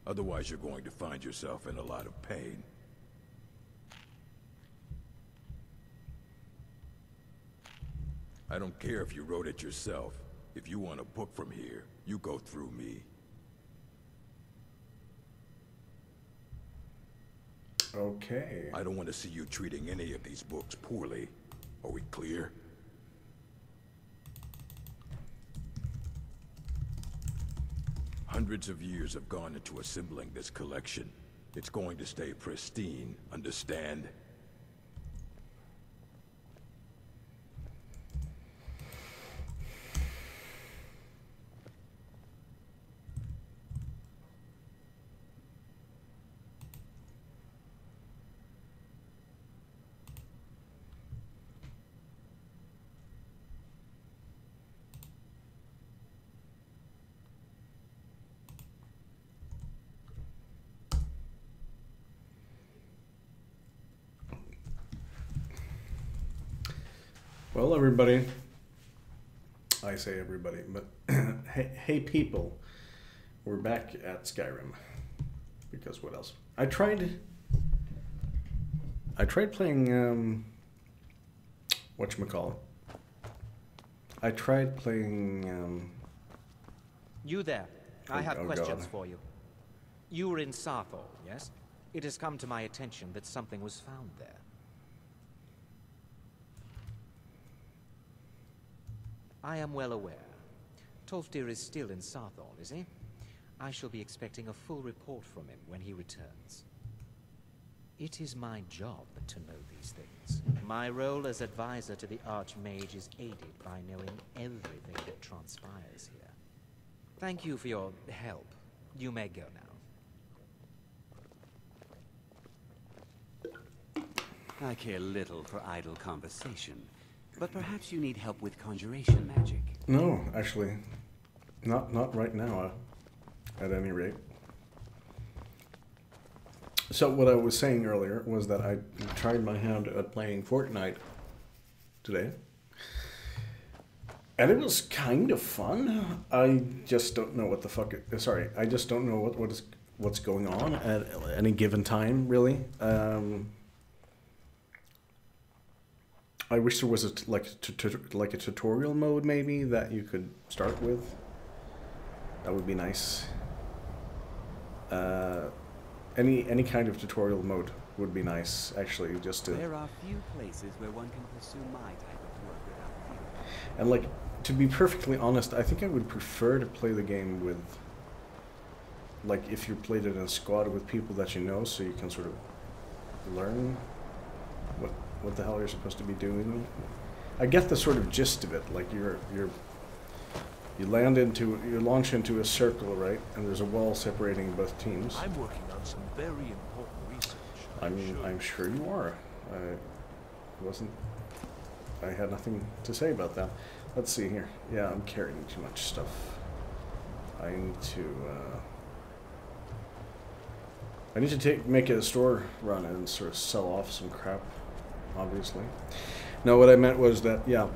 Otherwise, you're going to find yourself in a lot of pain. I don't care if you wrote it yourself. If you want a book from here, you go through me. Okay. I don't want to see you treating any of these books poorly. Are we clear? Hundreds of years have gone into assembling this collection. It's going to stay pristine, understand? Well, everybody, I say everybody, but hey people, we're back at Skyrim, because what else? I tried playing, whatchamacallit? I tried playing, You there. I have oh questions God. for you. You were in Sarthor, yes? It has come to my attention that something was found there. I am well aware. Tolfdir is still in Sarthor, is he? I shall be expecting a full report from him when he returns. It is my job to know these things. My role as advisor to the Archmage is aided by knowing everything that transpires here. Thank you for your help. You may go now. I care little for idle conversation, but perhaps you need help with conjuration magic. No, actually, not right now, at any rate. So what I was saying earlier was that I tried my hand at playing Fortnite today, and it was kind of fun. I just don't know what the fuck. Sorry, I just don't know what's going on at any given time, really. I wish there was like a tutorial mode maybe that you could start with. That would be nice. Any kind of tutorial mode would be nice, actually, just to. There are few places where one can pursue my type of work without fear. And like, to be perfectly honest, I think I would prefer to play the game with, like, if you played it in a squad with people that you know, so you can sort of learn what the hell you're supposed to be doing. I get the sort of gist of it. Like you launch into a circle, right? And there's a wall separating both teams. I'm working on some very important research. I'm sure you are. I had nothing to say about that. Let's see here. Yeah, I'm carrying too much stuff. I need to make a store run and sort of sell off some crap, obviously. No, what I meant was that, yeah.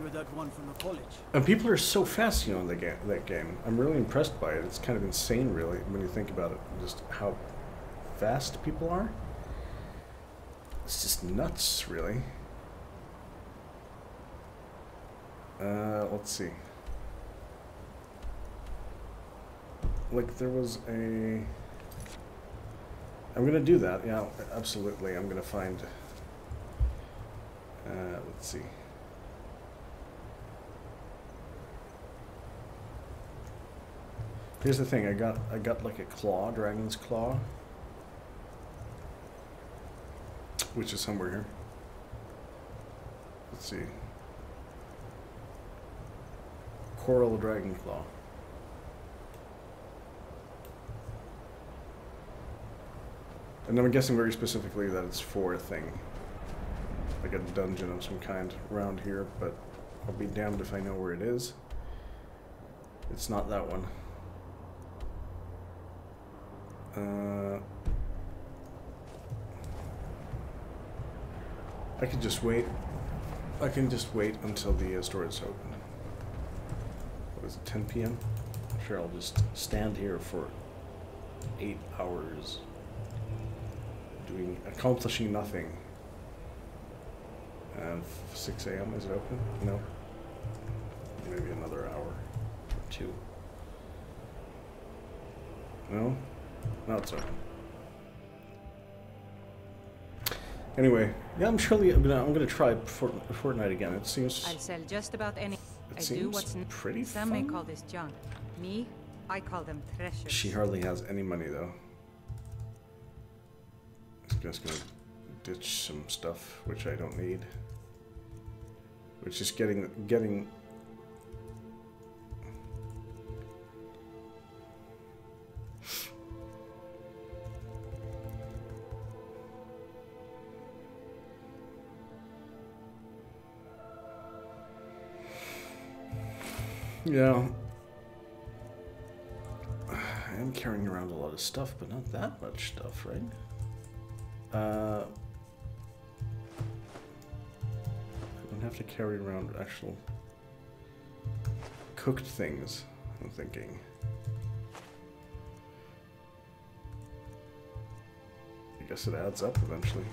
You're that one from the college. And people are so fast, you know, in that game. I'm really impressed by it. It's kind of insane, really, when you think about it. Just how fast people are. It's just nuts, really. Let's see. Like, there was a... I'm gonna do that, yeah, absolutely. I'm gonna find... let's see. Here's the thing, I got like a claw, dragon's claw. Which is somewhere here. Let's see. Coral dragon claw. And I'm guessing very specifically that it's for a thing. Like a dungeon of some kind around here, but I'll be damned if I know where it is. It's not that one. I could just wait. I can just wait until the store is open. What is it, 10 p.m.? Sure, I'll just stand here for 8 hours accomplishing nothing. And 6 a.m. is it open? No. Maybe another hour or 2. No? No, it's open. Anyway, yeah, I'm gonna try Fortnite again. It seems I'll sell just about any. I do seems what's pretty Some may fun. call this junk. Me, I call them treasures. She hardly has any money though. I'm just gonna ditch some stuff which I don't need. Which is getting yeah. I am carrying around a lot of stuff, but not that much stuff, right? I don't have to carry around actual cooked things, I'm thinking. I guess it adds up eventually.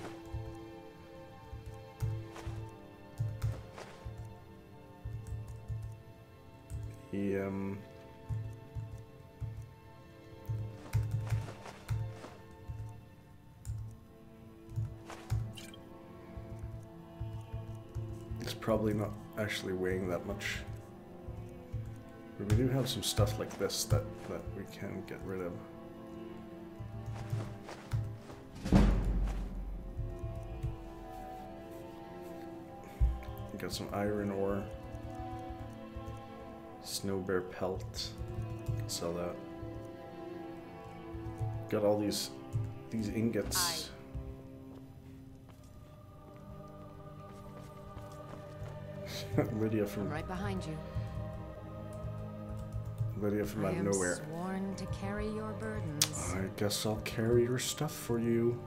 It's probably not actually weighing that much. But we do have some stuff like this that we can get rid of. We got some iron ore. Snow bear pelt. Sell that. Got all these ingots. Lydia from I'm right behind you. Lydia from out of nowhere. I am sworn to carry your burdens. I guess I'll carry your stuff for you.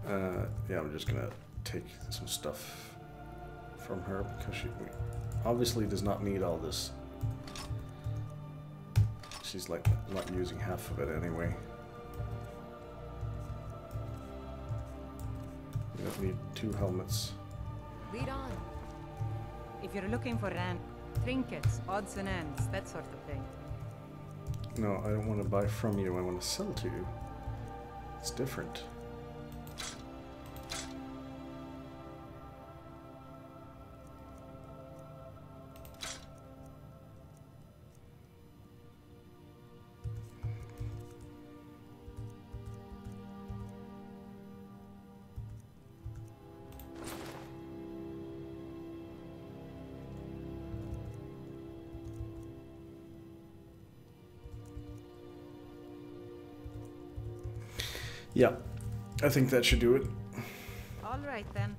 Yeah, I'm just gonna take some stuff from her because she obviously does not need all this. She's like not using half of it anyway. We don't need 2 helmets. Lead on. If you're looking for trinkets, odds and ends, that sort of thing. No, I don't want to buy from you. I want to sell to you. It's different. Yeah, I think that should do it. All right then.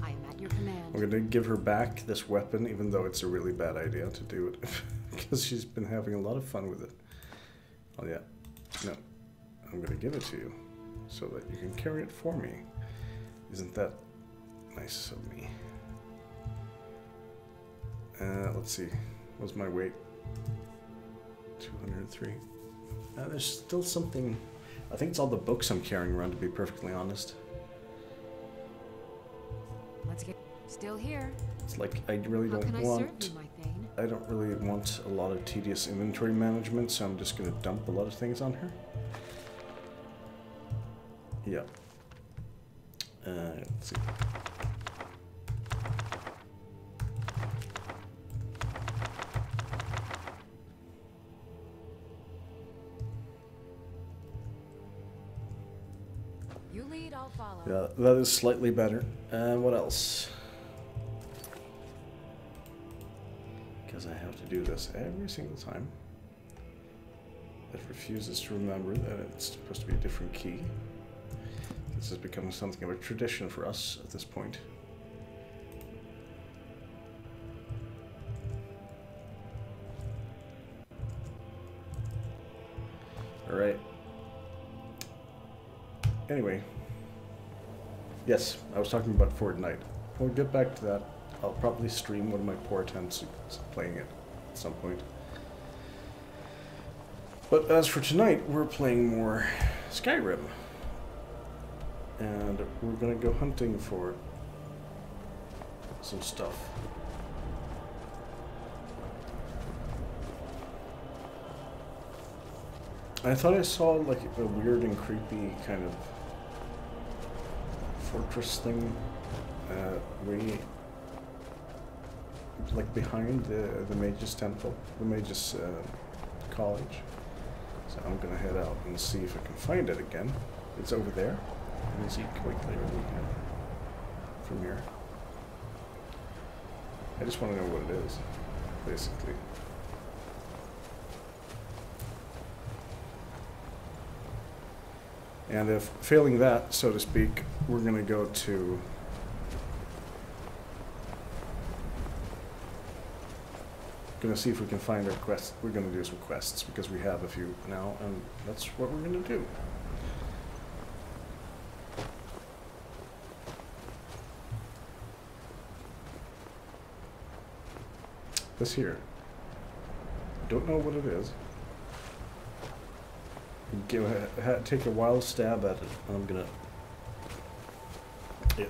I am at your command. I'm gonna give her back this weapon, even though it's a really bad idea to do it, because she's been having a lot of fun with it. Oh yeah, no, I'm gonna give it to you, so that you can carry it for me. Isn't that nice of me? Let's see, what's my weight? 203. There's still something. I think it's all the books I'm carrying around, to be perfectly honest. Let's get still here. It's like I really How don't can I want. serve you, my thane? I don't really want a lot of tedious inventory management, so I'm just gonna dump a lot of things on her. Yeah. Let's see. You lead, I'll follow. Yeah, that is slightly better. What else? Because I have to do this every single time. It refuses to remember that it's supposed to be a different key. This is becoming something of a tradition for us at this point. Alright. Anyway. Yes, I was talking about Fortnite. We'll get back to that. I'll probably stream one of my poor attempts at playing it at some point. But as for tonight, we're playing more Skyrim. And we're gonna go hunting for some stuff. I thought I saw like a weird and creepy kind of fortress thing, like behind the Mage's Temple, the Mage's College. So I'm gonna head out and see if I can find it again. It's over there. You can see it quite clearly from here. I just want to know what it is, basically. And if failing that, so to speak, we're going to go to going to see if we can find our quest. We're going to do some quests because we have a few now, and that's what we're going to do. This here. Don't know what it is. Take a wild stab at it. I'm gonna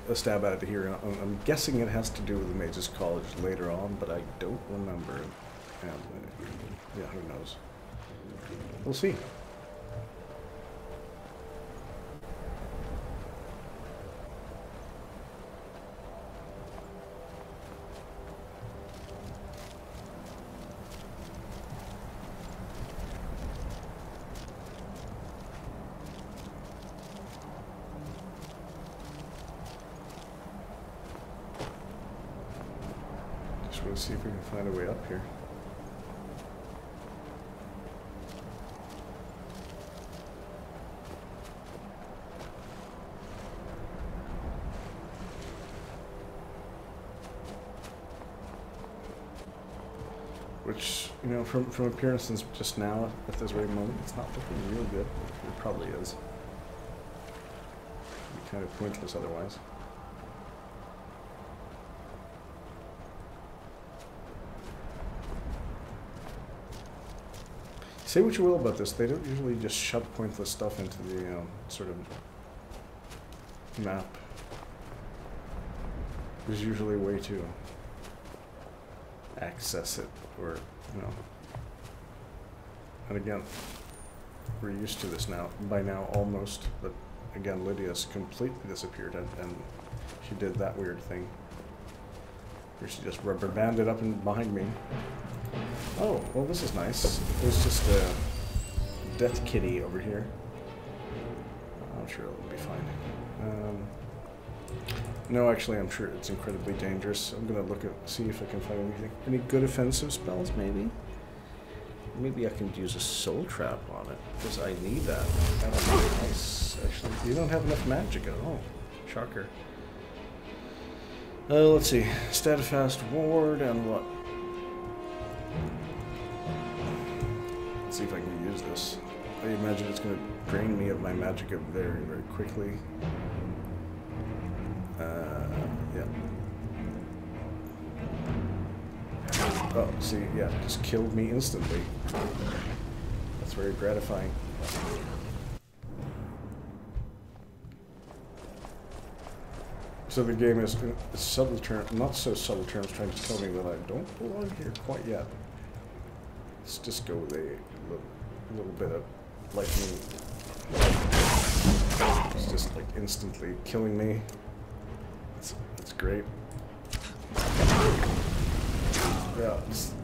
a stab at it here. I'm guessing it has to do with the Mage's College later on, but I don't remember. And yeah, who knows? We'll see. Let's see if we can find a way up here. Which, you know, from appearances just now, at this very moment, it's not looking real good. It probably is. It'd be kind of pointless otherwise. Say what you will about this, they don't usually just shove pointless stuff into the sort of map. There's usually a way to access it, or, you know. And again, we're used to this now, by now almost, but again, Lydia's completely disappeared, and she did that weird thing where she just rubber banded up and behind me. Oh, well, this is nice. There's just a death kitty over here. I'm sure it'll be fine. No, actually, I'm sure it's incredibly dangerous. I'm gonna see if I can find anything. Any good offensive spells, maybe? Maybe I can use a soul trap on it, because I need that. That would be nice, actually. You don't have enough magic at all. Shocker. Let's see. Steadfast ward and what? Let's see if I can use this. I imagine it's going to drain me of my magicka very, very quickly. Yeah. Oh, see, yeah, just killed me instantly. That's very gratifying. So the game is subtle terms, not so subtle terms, trying to tell me that I don't belong here quite yet. Let's just go with a little bit of lightning. It's just like instantly killing me. It's great. Yeah,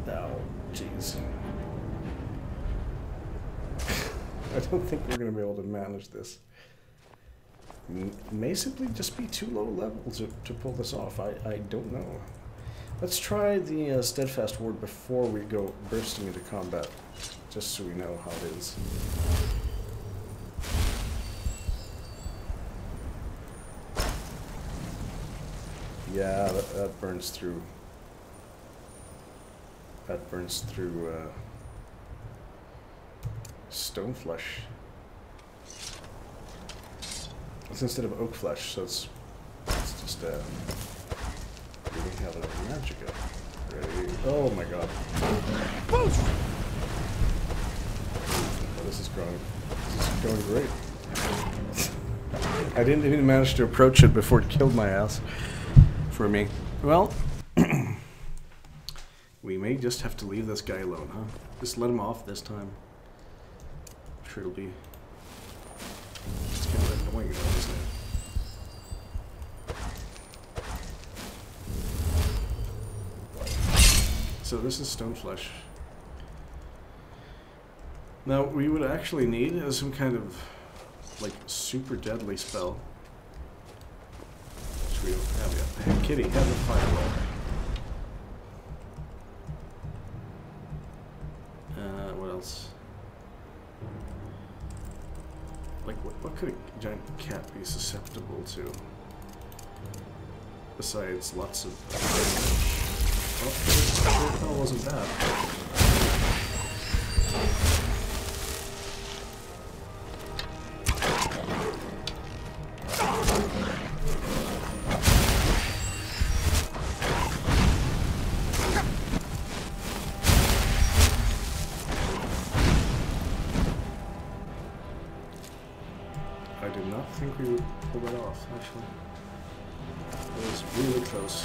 oh, jeez. I don't think we're going to be able to manage this. It may simply just be too low level to pull this off. I don't know. Let's try the Steadfast Ward before we go bursting into combat, just so we know how it is. Yeah, that burns through. That burns through stone flesh. It's instead of oak flesh, so it's just we don't have enough magicka. Ready? Oh my god. this is going great. I didn't even manage to approach it before it killed my ass for me. Well, we may just have to leave this guy alone, huh? Just let him off this time. I'm sure it'll be... It's kind of annoying, isn't it? So this is stone flesh. Now we would actually need some kind of like super deadly spell, which we don't have yet. Hey, Kitty, have the fireball. What else? Like what could a giant cat be susceptible to? Besides lots of... Oh, that wasn't bad. I did not think we would pull that off, actually. It was really close.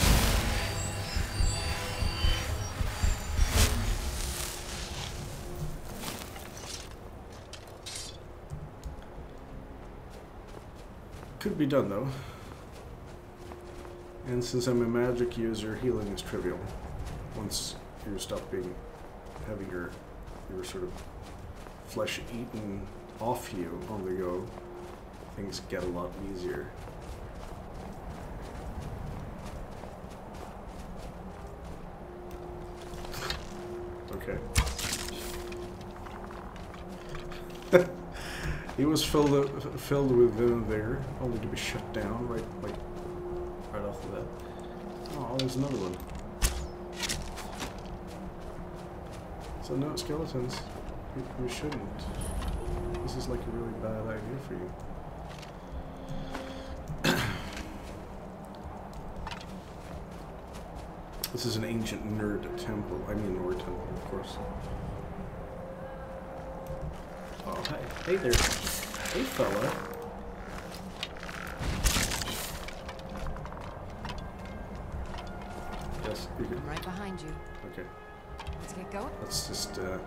Could be done though. And since I'm a magic user, healing is trivial. Once you stop having your sort of flesh eaten off you on the go, things get a lot easier. Okay. He was filled with vim and vigor, only to be shut down right off the bat. Oh, there's another one. So no skeletons. We shouldn't. This is like a really bad idea for you. This is an ancient nerd temple. I mean Nord temple, of course. Oh, hey there. Hey, fella. Yes, you can. I'm right behind you. Okay. Let's get going. Let's just, yeah.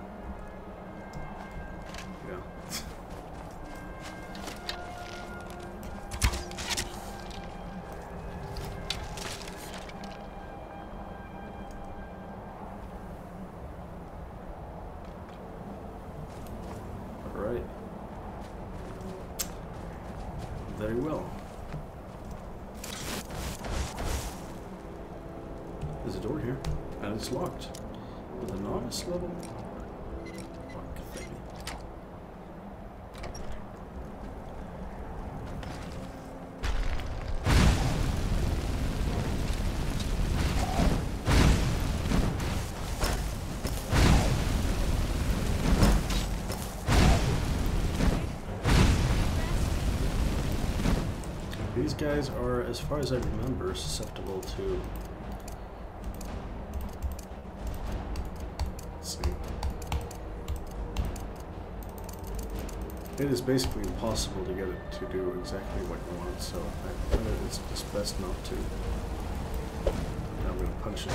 Alright. Very well. There's a door here, and it's locked. With a novice level lock thing. These guys are, as far as I remember, susceptible to... Let's see. It is basically impossible to get it to do exactly what you want, so I think it's just best not to. Now I'm going to punch it.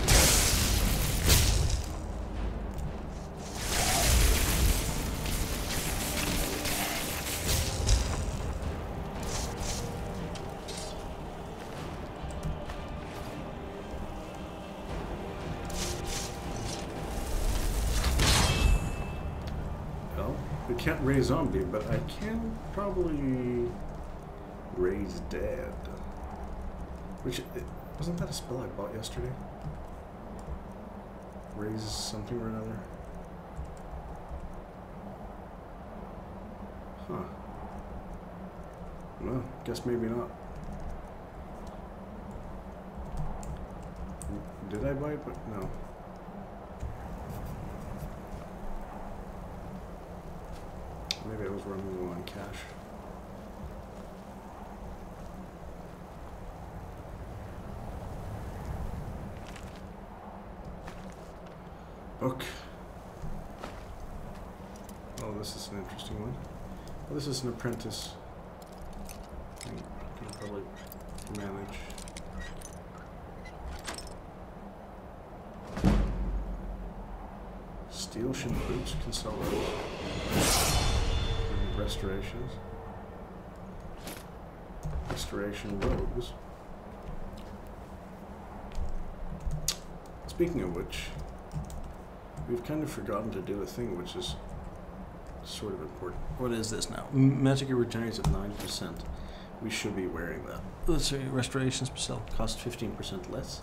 I can't raise zombie, but I can probably raise dead. Which, wasn't that a spell I bought yesterday? Raise something or another? Huh. Well, guess maybe not. Did I buy it? But no. Maybe I was running low on cash. Book. Oh, this is an interesting one. Well, this is an apprentice. I can probably manage. Steel shin boots can sell those. And restorations. Restoration robes. Speaking of which, we've kind of forgotten to do a thing which is sort of important. What is this now? Magic regenerates at 9%. We should be wearing that. Let's see, restoration spell costs 15% less.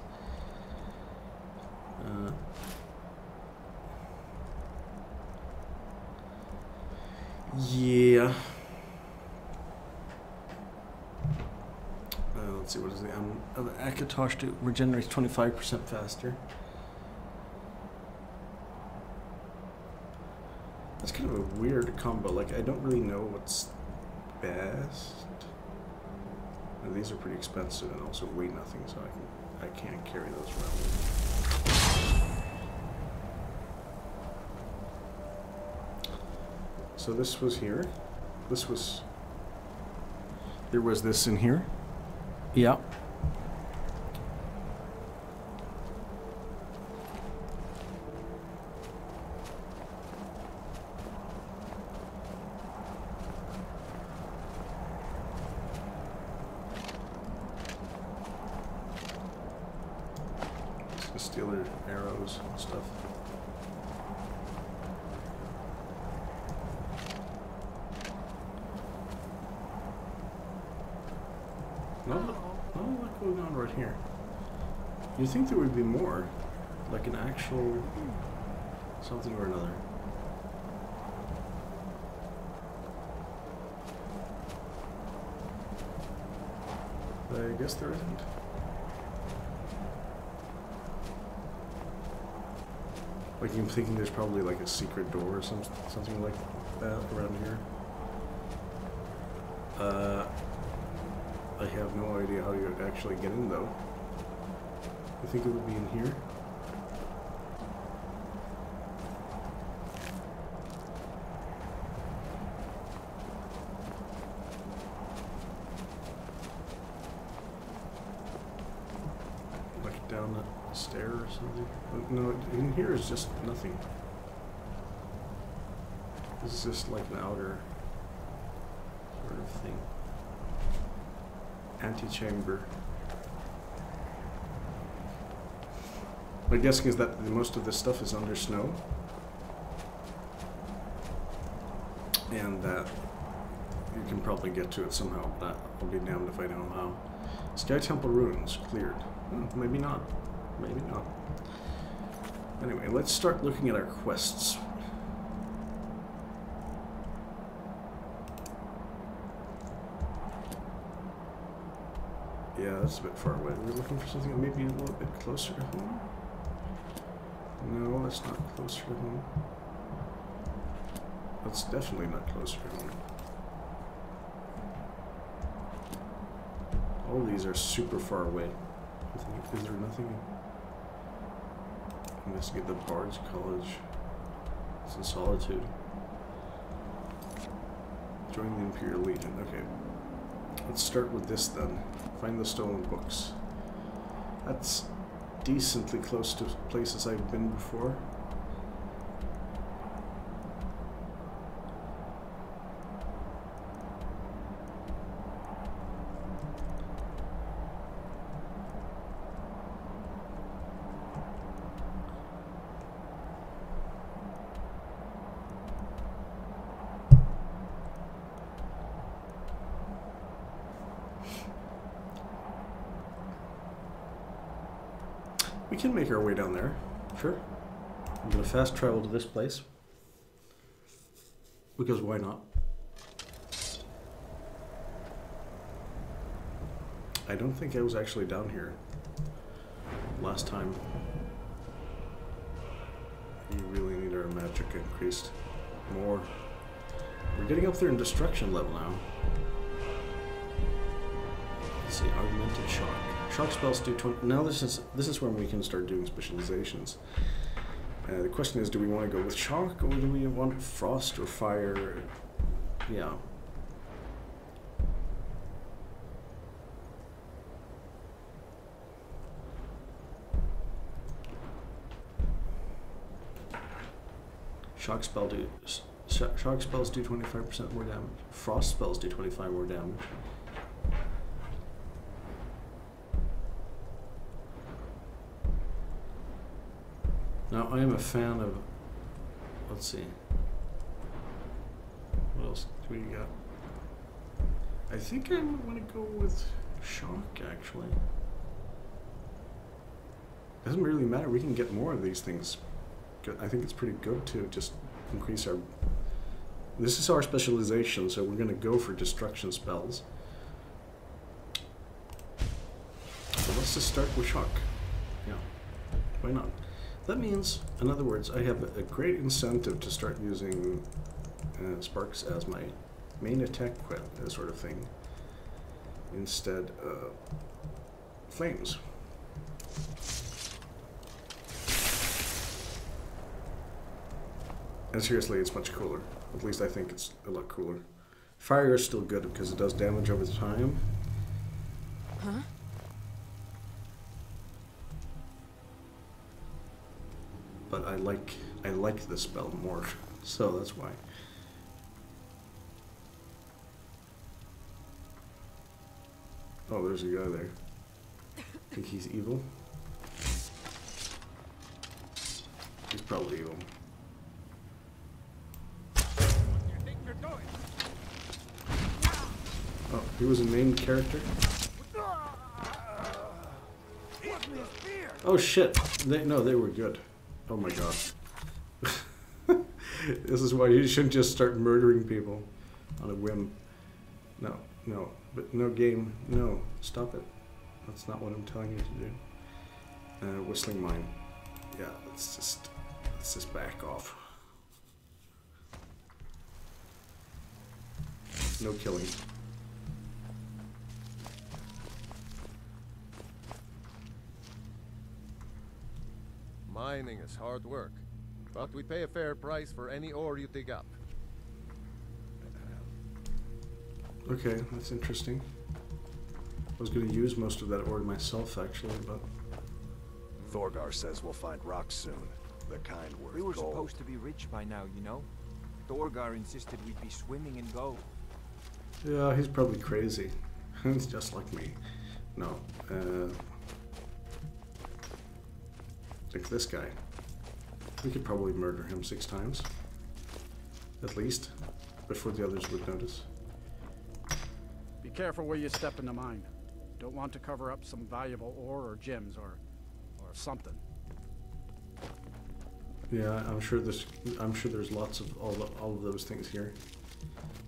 Yeah. Let's see, what is the Akatosh regenerates 25% faster. That's kind of a weird combo. Like, I don't really know what's best. And these are pretty expensive and also weigh nothing, so I can't carry those around. So this was here. There was this in here. Yeah. Steal their arrows and stuff. Not a lot going on right here. You'd think there would be more, like an actual something or another. But I guess there isn't. Like, I'm thinking there's probably like a secret door or something like that around here. I have no idea how you actually get in though. I think it would be in here. Like down the stair or something. But no, in here is just nothing. This is just like an outer sort of thing. Antechamber. My guessing is that most of this stuff is under snow, and that you can probably get to it somehow, but I'll be damned if I know how. Sky Temple ruins cleared. Maybe not. Maybe not. Anyway, let's start looking at our quests. Yeah, that's a bit far away. We're looking for something maybe a little bit closer to home. No, that's not closer to home. That's definitely not closer to home. All these are super far away. Is there nothing? Investigate the Bard's College. It's in Solitude. Join the Imperial Legion. Okay. Let's start with this then. Find the stolen books. That's decently close to places I've been before. We can make our way down there, sure. I'm gonna fast travel to this place. Because why not? I don't think I was actually down here last time. We really need our magic increased more. We're getting up there in destruction level now. Let's see, augmented shock. Shock spells do 20. Now this is when we can start doing specializations. The question is, do we want to go with shock or do we want frost or fire? Yeah. Shock spells do 25% more damage. Frost spells do 25 more damage. Now I am a fan of. Let's see. What else do we got? I think I'm gonna go with shock. Actually, doesn't really matter. We can get more of these things. I think it's pretty good to just increase our... This is our specialization, so we're going to go for destruction spells. So let's just start with shock. Yeah, why not? That means, in other words, I have a great incentive to start using sparks as my main attack sort of thing, instead of flames. And seriously, it's much cooler. At least I think it's a lot cooler. Fire is still good because it does damage over time. Huh? But I like this spell more, so that's why. Oh, there's a guy there. Think he's evil? He's probably evil. Oh, he was a named character? Oh shit! They were good. Oh my god. This is why you shouldn't just start murdering people on a whim. No, but no game. No, stop it. That's not what I'm telling you to do. Whistling mine. Yeah, let's just back off. No killing. Mining is hard work, but we pay a fair price for any ore you dig up. Okay, that's interesting. I was going to use most of that ore myself, actually, but... Thorgar says we'll find rocks soon. The kind worth We were gold. supposed to be rich by now, you know? Thorgar insisted we'd be swimming in gold. Yeah, he's probably crazy. It's just like me. No, like this guy. We could probably murder him 6 times. At least. Before the others would notice. Be careful where you step in the mine. Don't want to cover up some valuable ore or gems or something. Yeah, I'm sure there's lots of all of those things here.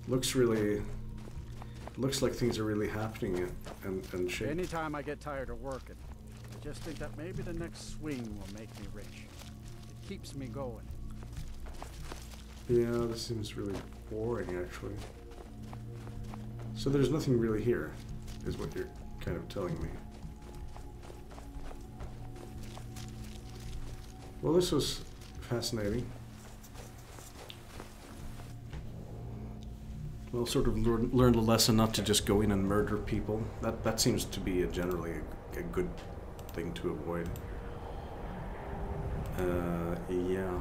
Looks like things are really happening and shit. Anytime I get tired of working, I just think that maybe the next swing will make me rich. It keeps me going. Yeah, this seems really boring, actually. So there's nothing really here, is what you're kind of telling me. Well, this was fascinating. Well, sort of learned a lesson not to just go in and murder people. That seems to be generally a good thing to avoid. Yeah.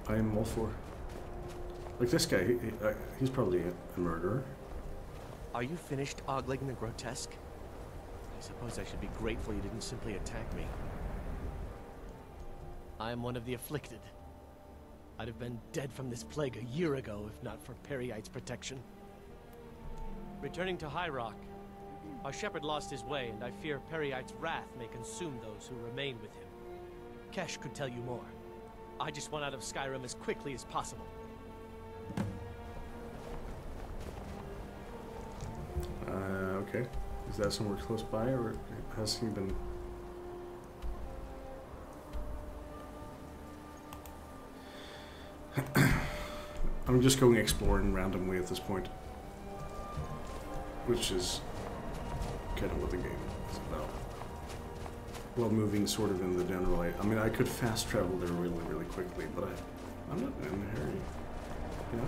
I am all for. Like this guy, he's probably a murderer. Are you finished ogling the grotesque? I suppose I should be grateful you didn't simply attack me. I am one of the afflicted. I'd have been dead from this plague a year ago if not for Periite's protection. Returning to High Rock, our shepherd lost his way, and I fear Periite's wrath may consume those who remain with him. Kesh could tell you more. I just want out of Skyrim as quickly as possible. Okay. Is that somewhere close by, or has he been... I'm just going exploring randomly at this point. Which is kind of what the game is about. while moving sort of in the general. I mean, I could fast travel there really, really quickly, but I'm not in a hurry. You know,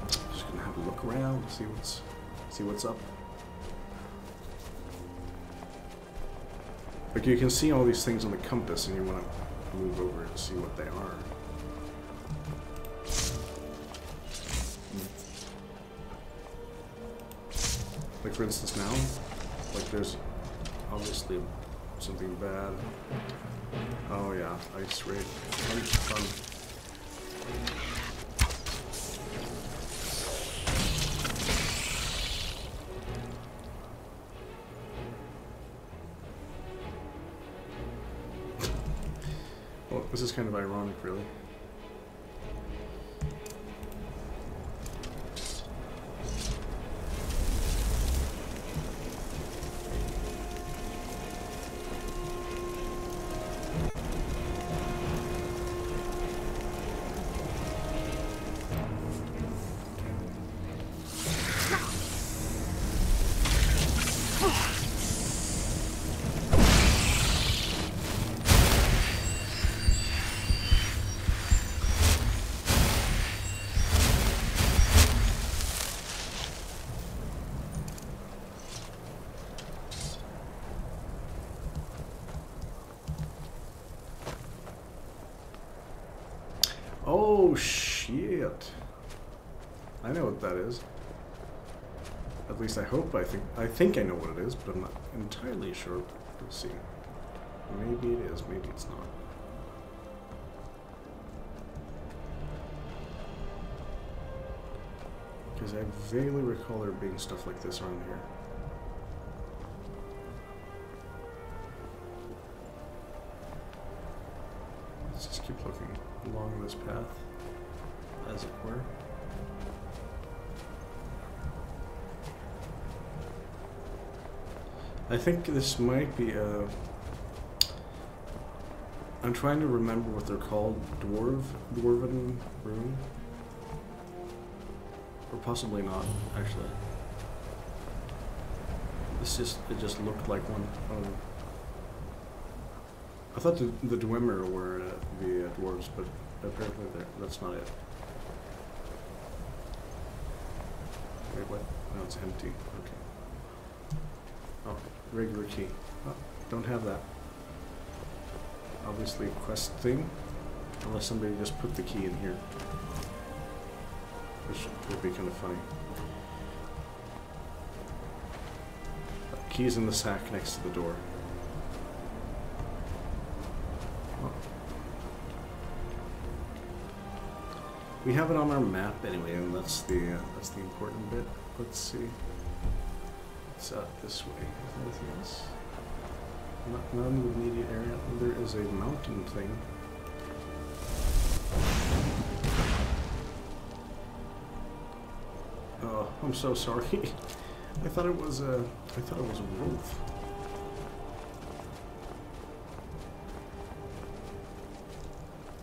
just gonna have a look around, see what's up. Like you can see all these things on the compass, and you want to move over to see what they are. Like for instance now, like there's obviously something bad. Oh yeah, ice raid. Fun. Well, this is kind of ironic, really. Oh shit! I know what that is. At least I hope. I think I know what it is, but I'm not entirely sure. We'll see. Maybe it is. Maybe it's not. Because I vaguely recall there being stuff like this around here. Let's just keep looking along this path, as it were. I think this might be a... I'm trying to remember what they're called. Dwarven rune? Or possibly not, actually. It just looked like one. I thought the Dwemer were the dwarves, but apparently that's not it. Wait, what? No, it's empty. Okay. Oh, regular key. Oh, don't have that. Obviously a quest thing, unless somebody just put the key in here. Which would be kind of funny. Key's in the sack next to the door. We have it on our map anyway, and that's the important bit. Let's see. It's out this way. Is there anything else? Not in the immediate area. There is a mountain thing. Oh, I'm so sorry. I thought it was a wolf.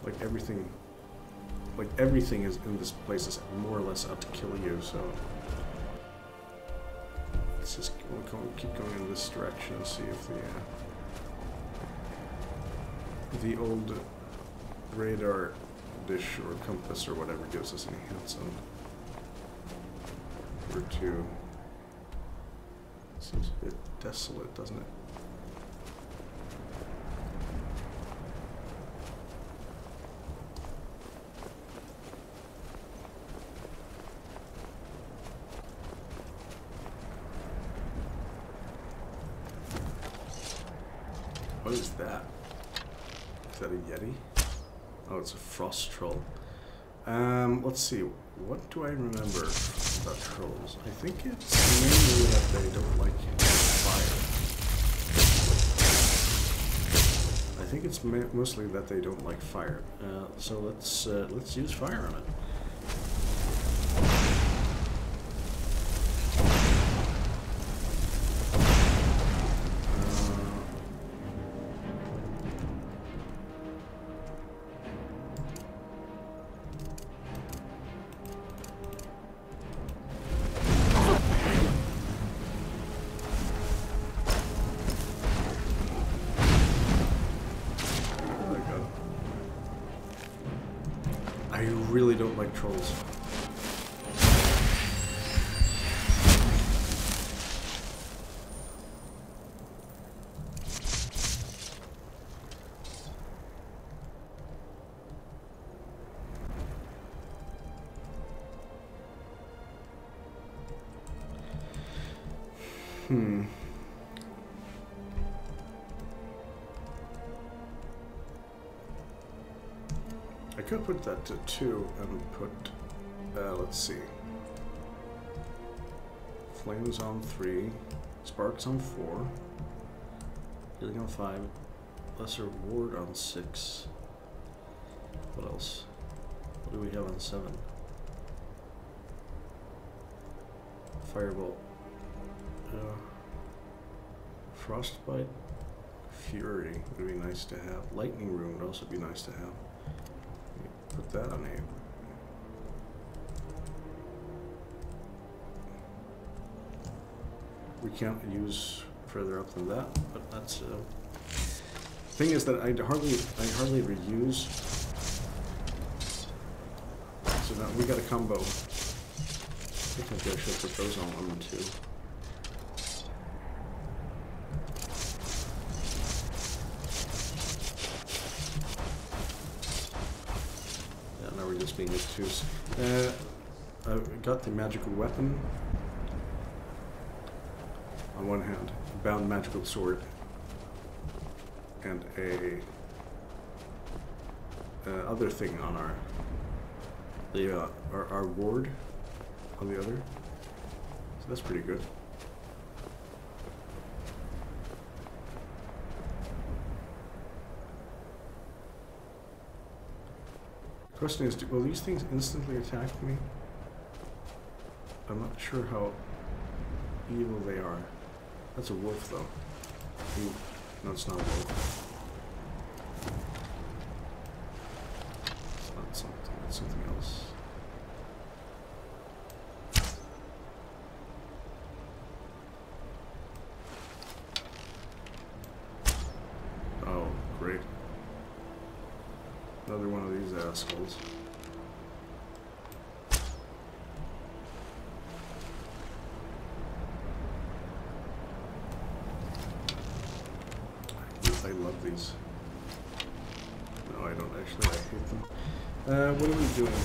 Like everything is in this place is more or less out to kill you, so let's just keep going in this direction and see if the old radar dish or compass or whatever gives us any hints on where to. Seems a bit desolate, doesn't it? What is that? Is that a Yeti? Oh, it's a frost troll. Let's see. What do I remember about trolls? I think it's mainly that they don't like fire. I think it's mostly that they don't like fire. So let's use fire on it. I really don't like trolls. I could put that to 2 and put, let's see, flames on 3, sparks on 4, healing on 5, lesser ward on 6. What else? What do we have on 7? Firebolt. Frostbite. Fury would be nice to have. Lightning Rune would also be nice to have. Put that on 8. We can't use further up than that, but that's thing is that I hardly ever use. So now we got a combo. I think I should put those on 1 and 2. Being obtuse. I got the magical weapon on one hand, bound magical sword, and a other thing on our ward on the other. So that's pretty good. Question is, will these things instantly attack me? I'm not sure how evil they are. That's a wolf, though. Ooh, no, it's not a wolf. It's not something. It's something else. Oh, great. Another one of these assholes. I love these. No, I don't actually. I hate them. What are we doing?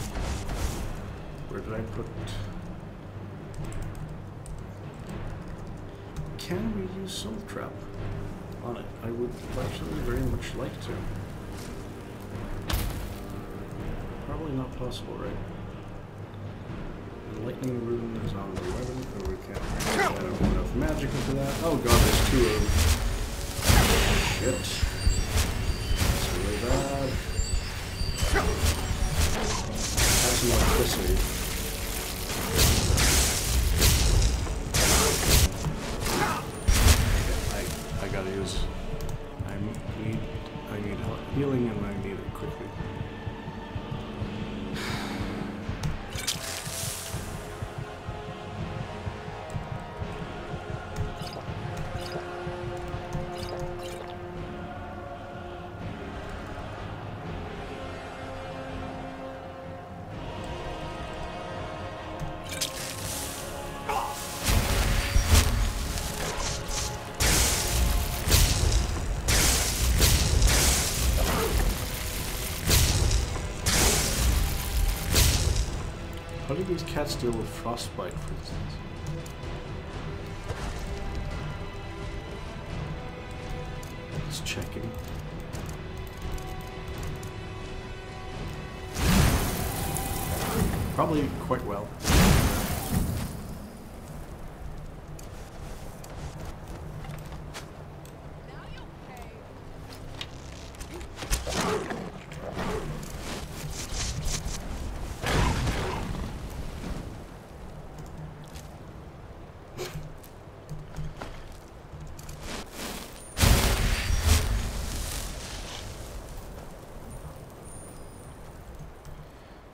Where did I put... Can we use Soul Trap on it? I would actually very much like to. Probably not possible, right? The lightning rune is on the weapon, or we can't. I don't have enough magic into that. Oh god, there's 2 of them. Shit. That's really bad. Have some electricity. I gotta use. I need healing, and I need it quickly. How do these cats deal with frostbite, for instance? Just checking. Probably quite well.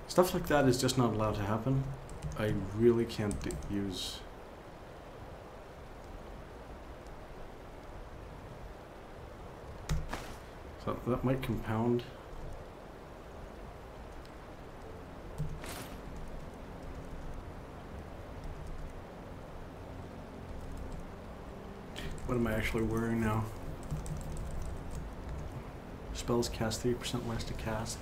Stuff like that is just not allowed to happen. I really can't use... So that might compound. What am I actually wearing now? Spells cast 3% less to cast.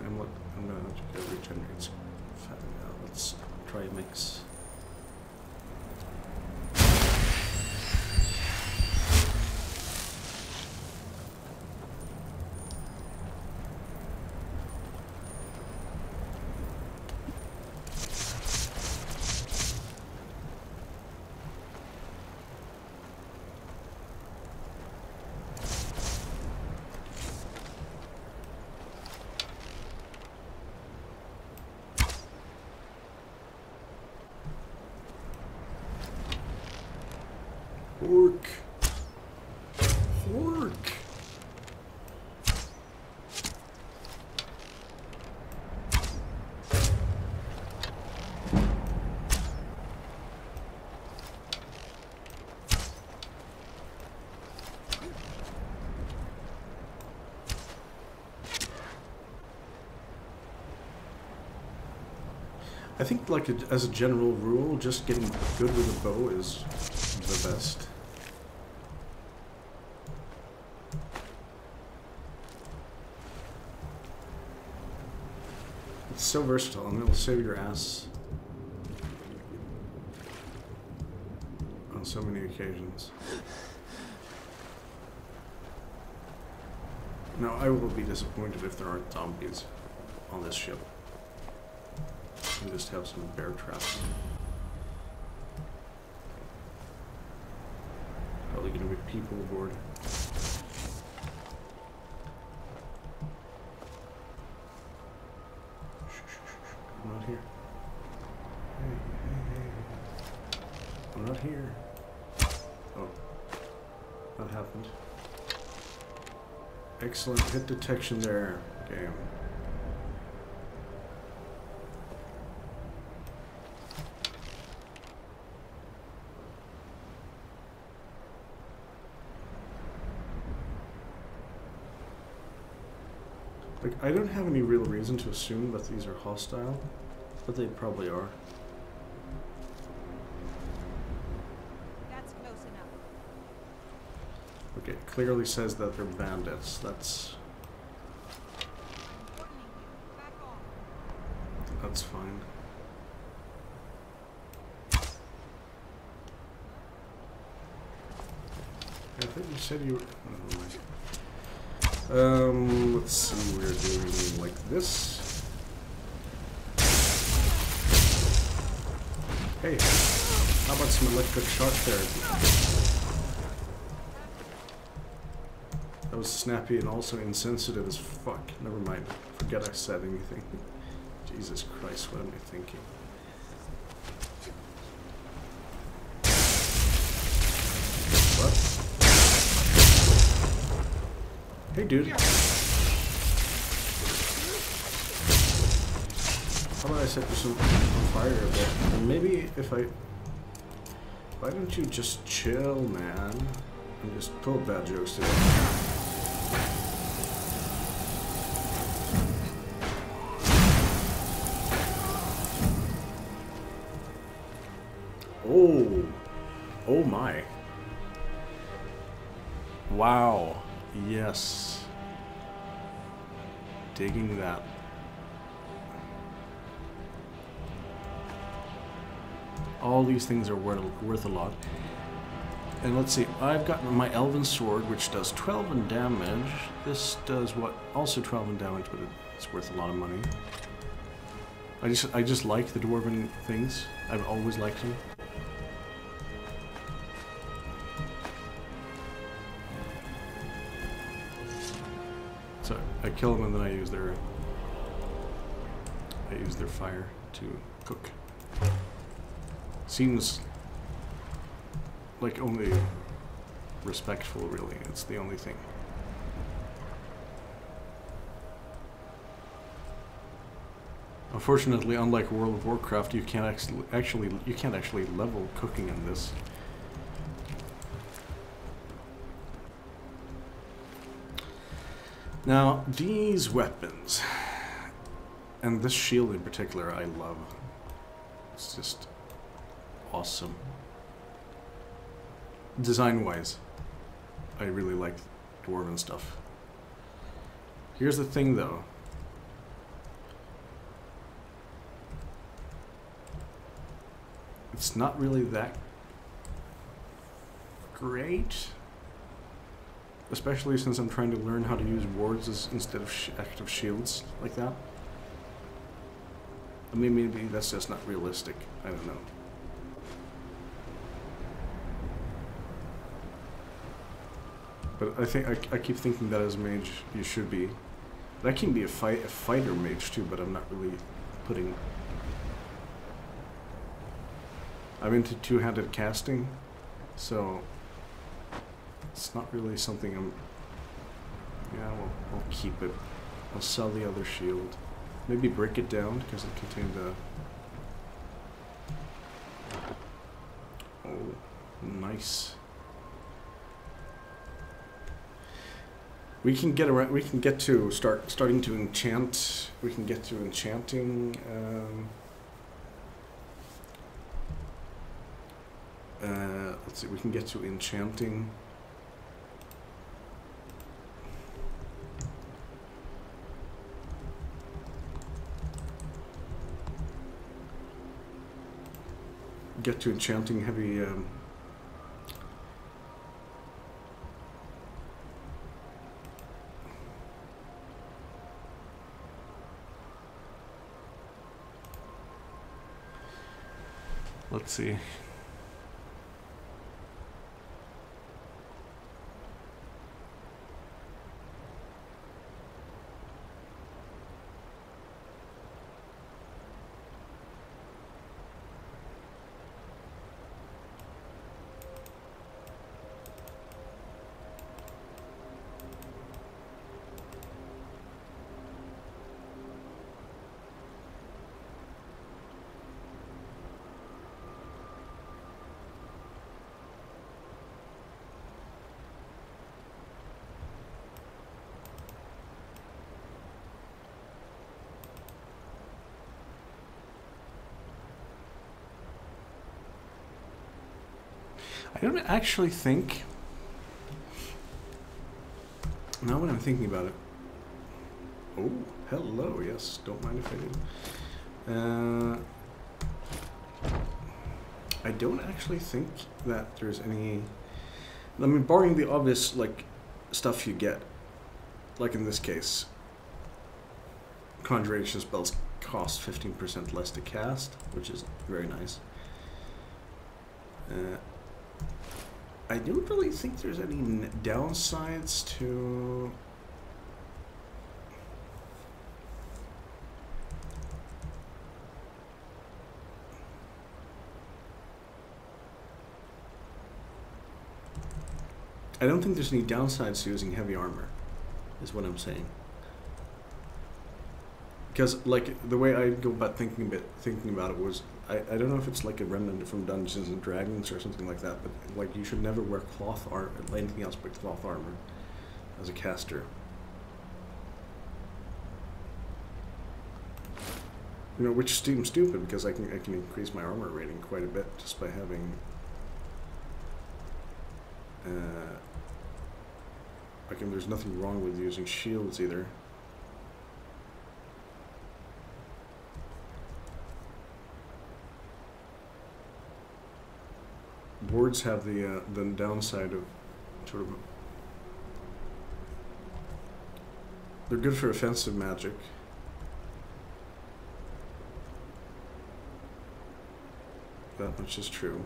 And what I'm gonna regenerate. Let's try a mix. Hork. Hork. I think, like, as a general rule, just getting good with a bow is the best. It's so versatile, and it'll save your ass on so many occasions. Now, I will be disappointed if there aren't zombies on this ship. We just have some bear traps. Probably gonna be people aboard. I'm not here. Hey. I'm not here. Oh. That happened. Excellent hit detection there, game. Like, I don't have any real reason to assume that these are hostile, but they probably are. That's close enough. Okay, it clearly says that they're bandits. That's fine. I think you said you were... Oh, never mind. Let's see, we're doing like this. Hey, how about some electric shock therapy? That was snappy and also insensitive as fuck. Never mind. Forget I said anything. Jesus Christ, what am I thinking? What? Hey, dude. How about I set you some on fire a bit? And maybe if I... Why don't you just chill, man? And just pull bad jokes today. Oh. Oh my. Wow. Yes. Digging that. All these things are worth a lot. And let's see, I've got my Elven Sword, which does 12 in damage. This does what? Also 12 in damage, but it's worth a lot of money. I just like the Dwarven things. I've always liked them. So I kill them and then I use their fire to cook. Seems like only respectful, really. It's the only thing. Unfortunately, unlike World of Warcraft, you can't actually level cooking in this. Now, these weapons. And this shield in particular, I love. It's just awesome. Design-wise, I really like dwarven stuff. Here's the thing, though. It's not really that great. Especially since I'm trying to learn how to use wards instead of active shields like that. I mean, maybe that's just not realistic. I don't know. But I think I keep thinking that as a mage you should be. That can be a fighter mage too, but I'm not really putting. I'm into two-handed casting, so it's not really something I'm. Yeah, I'll keep it. I'll sell the other shield. Maybe break it down because it contained a. Oh, nice. We can get around. We can get to starting to enchant. We can get to enchanting. Let's see. We can get to enchanting. Get to enchanting heavy. Let's see. I don't actually think, now when I'm thinking about it, oh, hello, yes, don't mind if I do. I don't actually think that there's any, I mean, barring the obvious, like, stuff you get, like in this case, conjuration spells cost 15% less to cast, which is very nice. I don't really think there's any downsides to. I don't think there's any downsides to using heavy armor, is what I'm saying. Because, like, the way I go about thinking about it was, I don't know if it's like a remnant from Dungeons and Dragons or something like that, but like you should never wear cloth or anything else but cloth armor as a caster. You know, which seems stupid because I can increase my armor rating quite a bit just by having. There's nothing wrong with using shields either. Wards have the downside of sort of. They're good for offensive magic. That much is true.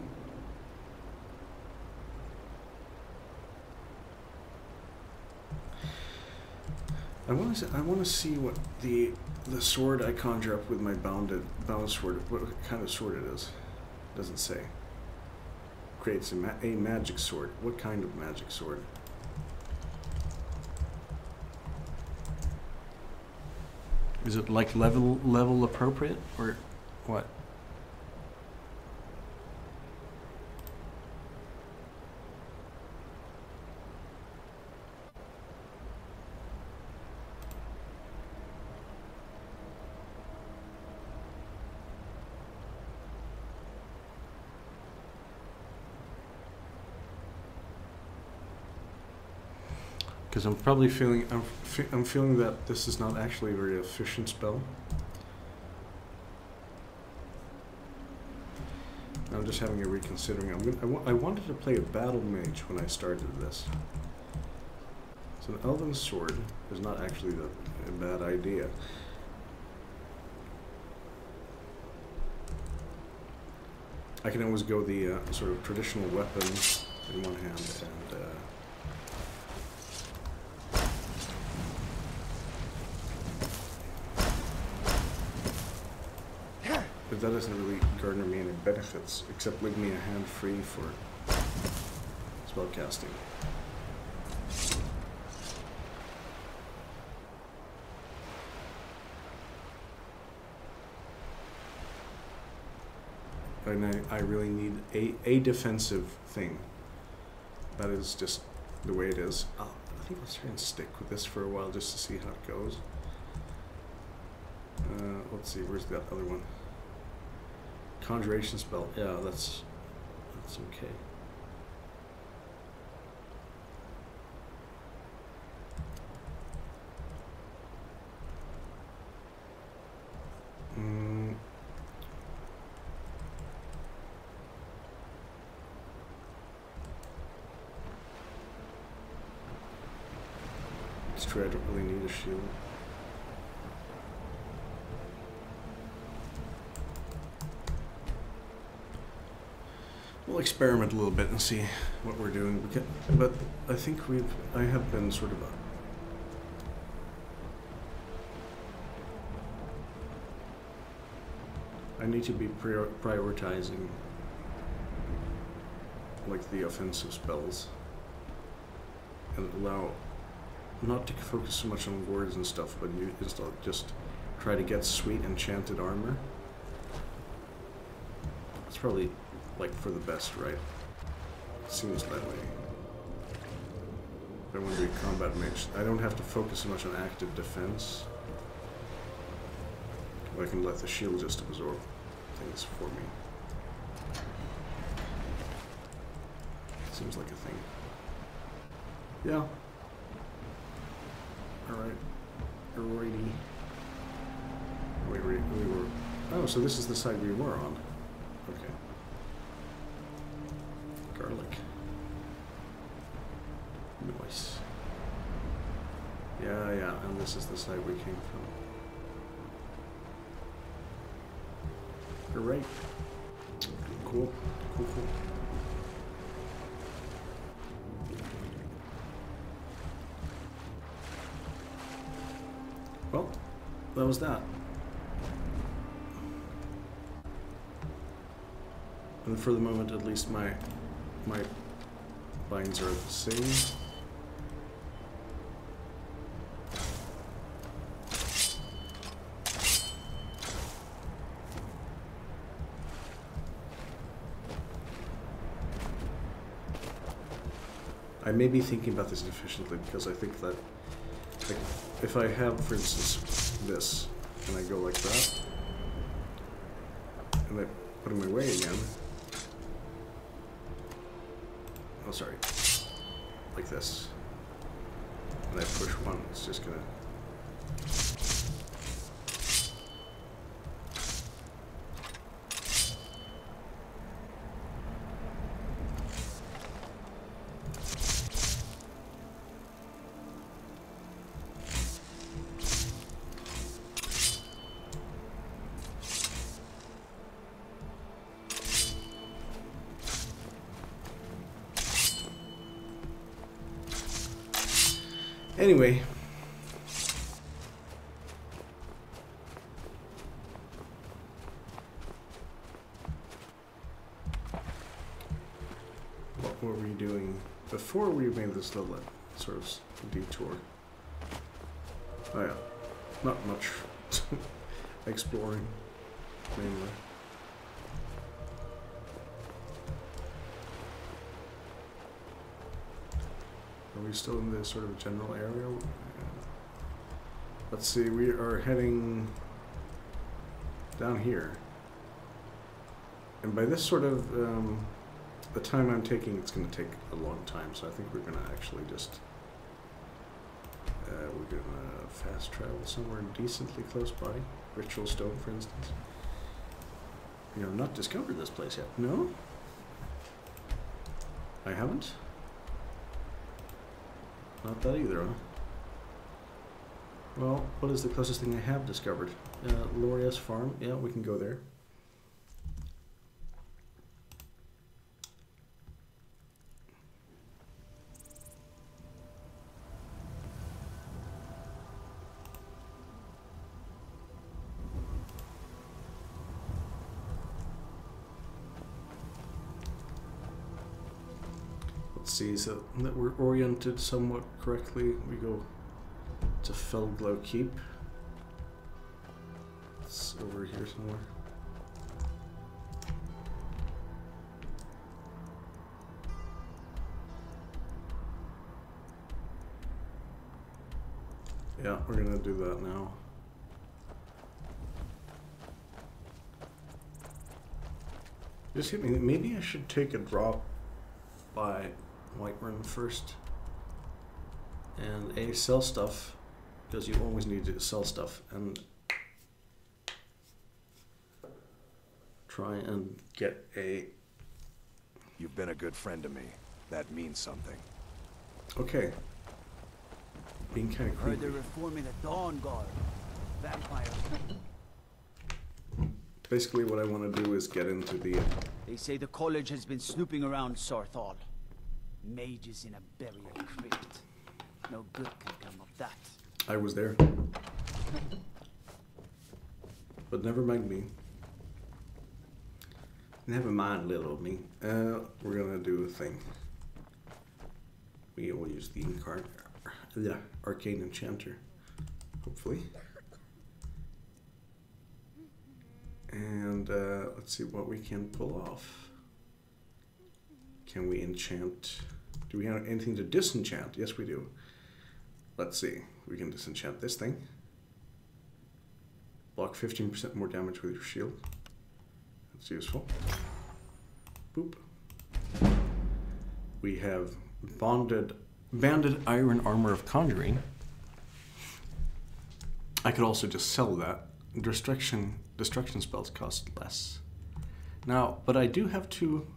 I want to see what the sword I conjure up with my bound sword, what kind of sword it is. It doesn't say. Creates a magic sword. What kind of magic sword? Is it like level appropriate or what? because I'm probably feeling I'm feeling that this is not actually a very efficient spell. I'm just having a reconsidering. I wanted to play a battle mage when I started this. So an elven sword is not actually a bad idea. I can always go the sort of traditional weapon in one hand and but that doesn't really garner me any benefits, except leave me a hand free for spellcasting. And I really need a defensive thing. That is just the way it is. I think I'll try and stick with this for a while just to see how it goes. Let's see, where's that other one? Conjuration spell. Yeah, that's okay. It's true, I don't really need a shield. We'll experiment a little bit and see what we're doing. But I think I have been sort of I need to be prioritizing like the offensive spells and allow not to focus so much on words and stuff, but you just try to get sweet enchanted armor. It's probably like for the best, right? It seems that way. If I want to be a combat mage, I don't have to focus so much on active defense. I can let the shield just absorb things for me. Seems like a thing. Yeah. Alright. Alrighty. We were... Oh, so this is the side we were on. Okay. Garlic. Nice. Yeah, and this is the side we came from. Alright. Cool. Cool. Well, that was that. And for the moment, at least, my binds are the same. I may be thinking about this efficiently because I think that, like, if I have, for instance, this, and I go like that, and I put them away again. Oh, sorry. Like this. And I push one, it's just gonna... Anyway, what were we doing before we made this little sort of detour? Oh yeah, not much exploring, mainly. Are we still in this sort of general area? Let's see, we are heading down here. And by this sort of, the time I'm taking, it's going to take a long time, so I think we're going to actually just we're gonna fast travel somewhere decently close by. Ritual Stone, for instance. We have not discovered this place yet. No? I haven't? Not that either, huh? Well, what is the closest thing I have discovered? Loria's farm. Yeah, we can go there. Let's see, so that we're oriented somewhat correctly. We go to Felglow Keep. It's over here somewhere. Yeah, we're gonna do that now. Just hit me. Maybe I should take a drop by Whiterun first and sell stuff, because you always need to sell stuff, and try and get a... You've been a good friend to me. That means something. Okay. Being kind of creepy. Heard they're reforming the Dawn Guard. Vampires. Basically what I want to do is get into the... They say the college has been snooping around Sarthal. Mages in a burial crypt. No good can come of that. I was there. But never mind me. Never mind little old me. We're gonna do a thing. We will use the arcane enchanter. Hopefully. And let's see what we can pull off. Can we enchant? Do we have anything to disenchant? Yes, we do. Let's see. We can disenchant this thing. Block 15% more damage with your shield. That's useful. Boop. We have banded iron armor of conjuring. I could also just sell that. Destruction spells cost less. Now, but I do have to...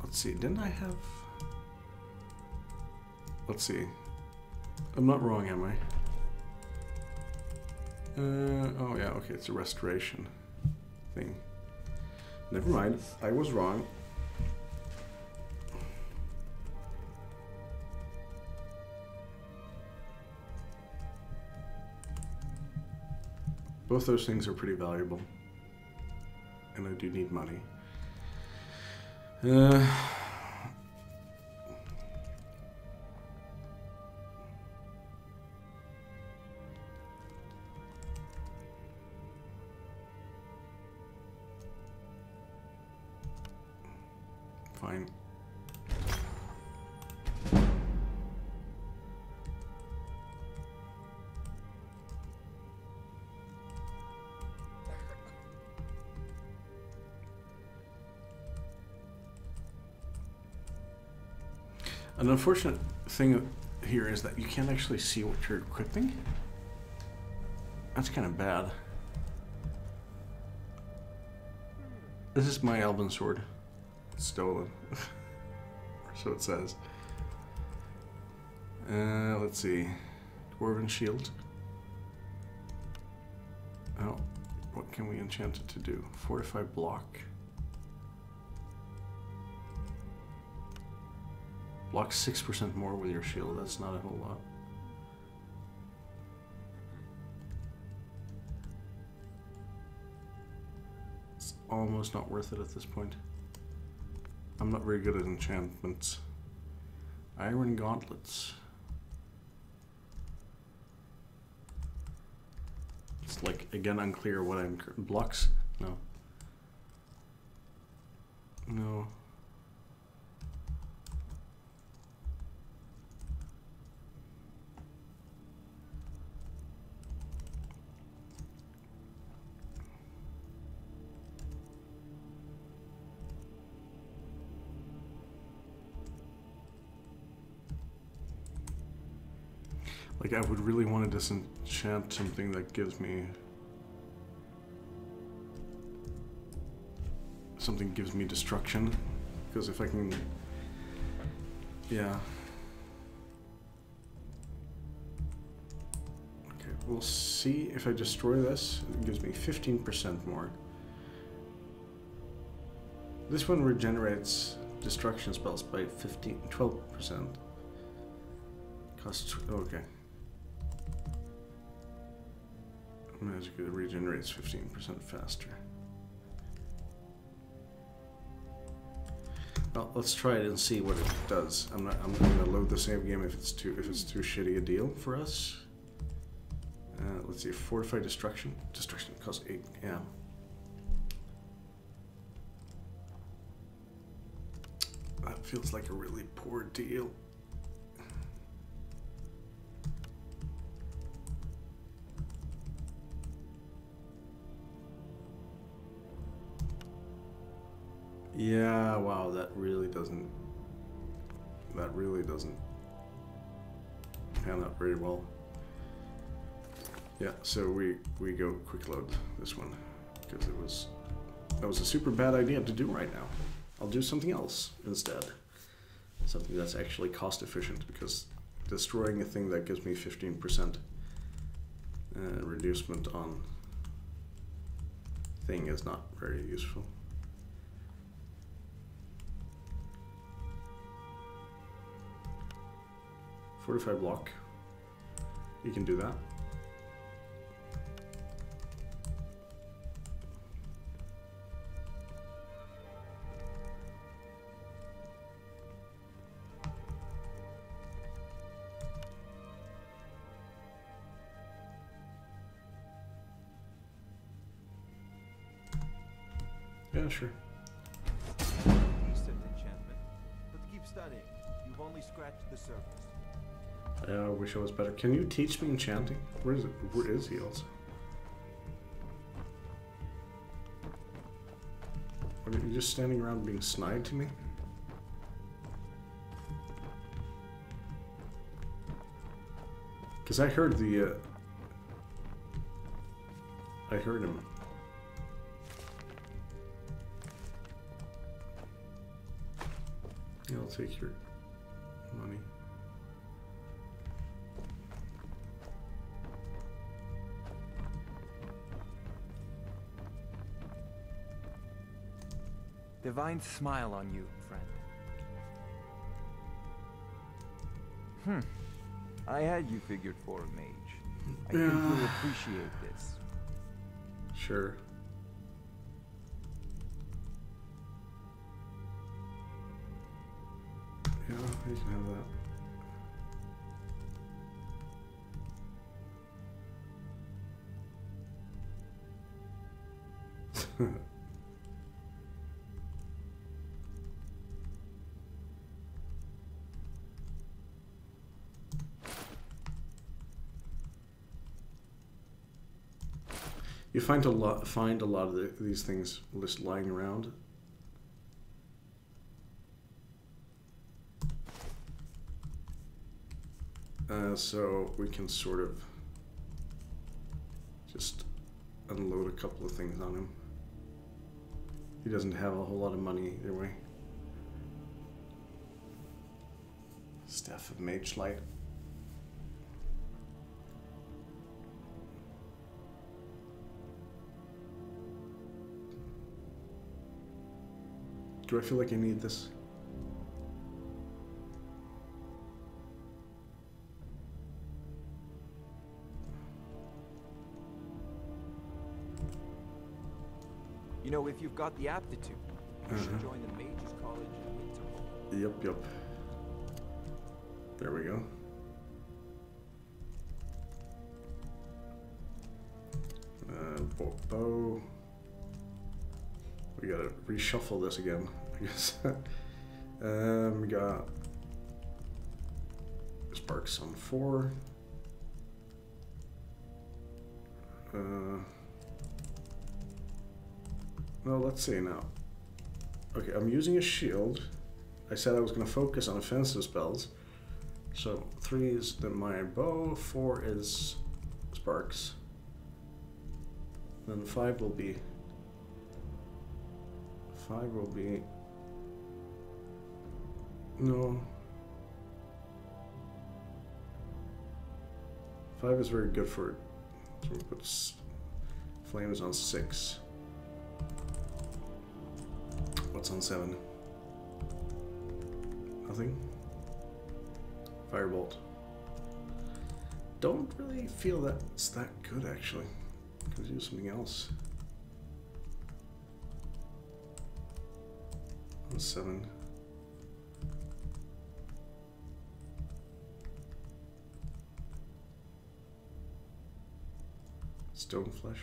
Let's see, didn't I have... Let's see. I'm not wrong, am I? Oh yeah, okay, it's a restoration thing. Never mind, I was wrong. Both those things are pretty valuable. And I do need money. Fine. An unfortunate thing here is that you can't actually see what you're equipping. That's kind of bad. This is my elven sword. It's stolen. So it says. Let's see. Dwarven shield. Oh, what can we enchant it to do? Fortify block. Block 6% more with your shield. That's not a whole lot. It's almost not worth it at this point. I'm not very good at enchantments. Iron gauntlets. It's like, again, unclear what I'm... Blocks? No. No. Like, I would really want to disenchant something that gives me... Something gives me destruction. Because if I can... Yeah. Okay, we'll see if I destroy this. It gives me 15% more. This one regenerates destruction spells by 12%. Costs... Okay. Magic regenerates 15% faster. Well, let's try it and see what it does. I'm gonna load the save game if it's too shitty a deal for us. Let's see, fortify destruction. Destruction costs 8. Yeah. That feels like a really poor deal. Yeah, wow, that really doesn't pan out very well. Yeah, so we go quick load this one because that was a super bad idea to do right now. I'll do something else instead. Something that's actually cost efficient, because destroying a thing that gives me 15% reducement on thing is not very useful. Fortify block. You can do that. Yeah, sure. Decent enchantment, but keep studying. You've only scratched the surface. I wish I was better. Can you teach me enchanting? Where is it? Where is he also? What, are you just standing around being snide to me? Because I heard the, I heard him. Yeah, I'll take your money. Divine smile on you, friend. I had you figured for a mage. I think you'll appreciate this. Sure. Yeah, you can have that. You find a lot of these things just lying around. So we can sort of just unload a couple of things on him. He doesn't have a whole lot of money either way. Staff of Mage Light. Do I feel like I need this? You know, if you've got the aptitude, you should join the Mages College in Winterhold. Yep. There we go. Bow. We gotta reshuffle this again, I guess. We got Sparks on 4. Well, let's see now. Okay, I'm using a shield. I said I was going to focus on offensive spells. So 3 is my bow, 4 is sparks. Then 5 will be... 5 will be... No. 5 is very good for it. So we'll put flames on 6. What's on 7? Nothing. Firebolt. Don't really feel that it's that good actually. Could use something else. On 7. Stone flesh.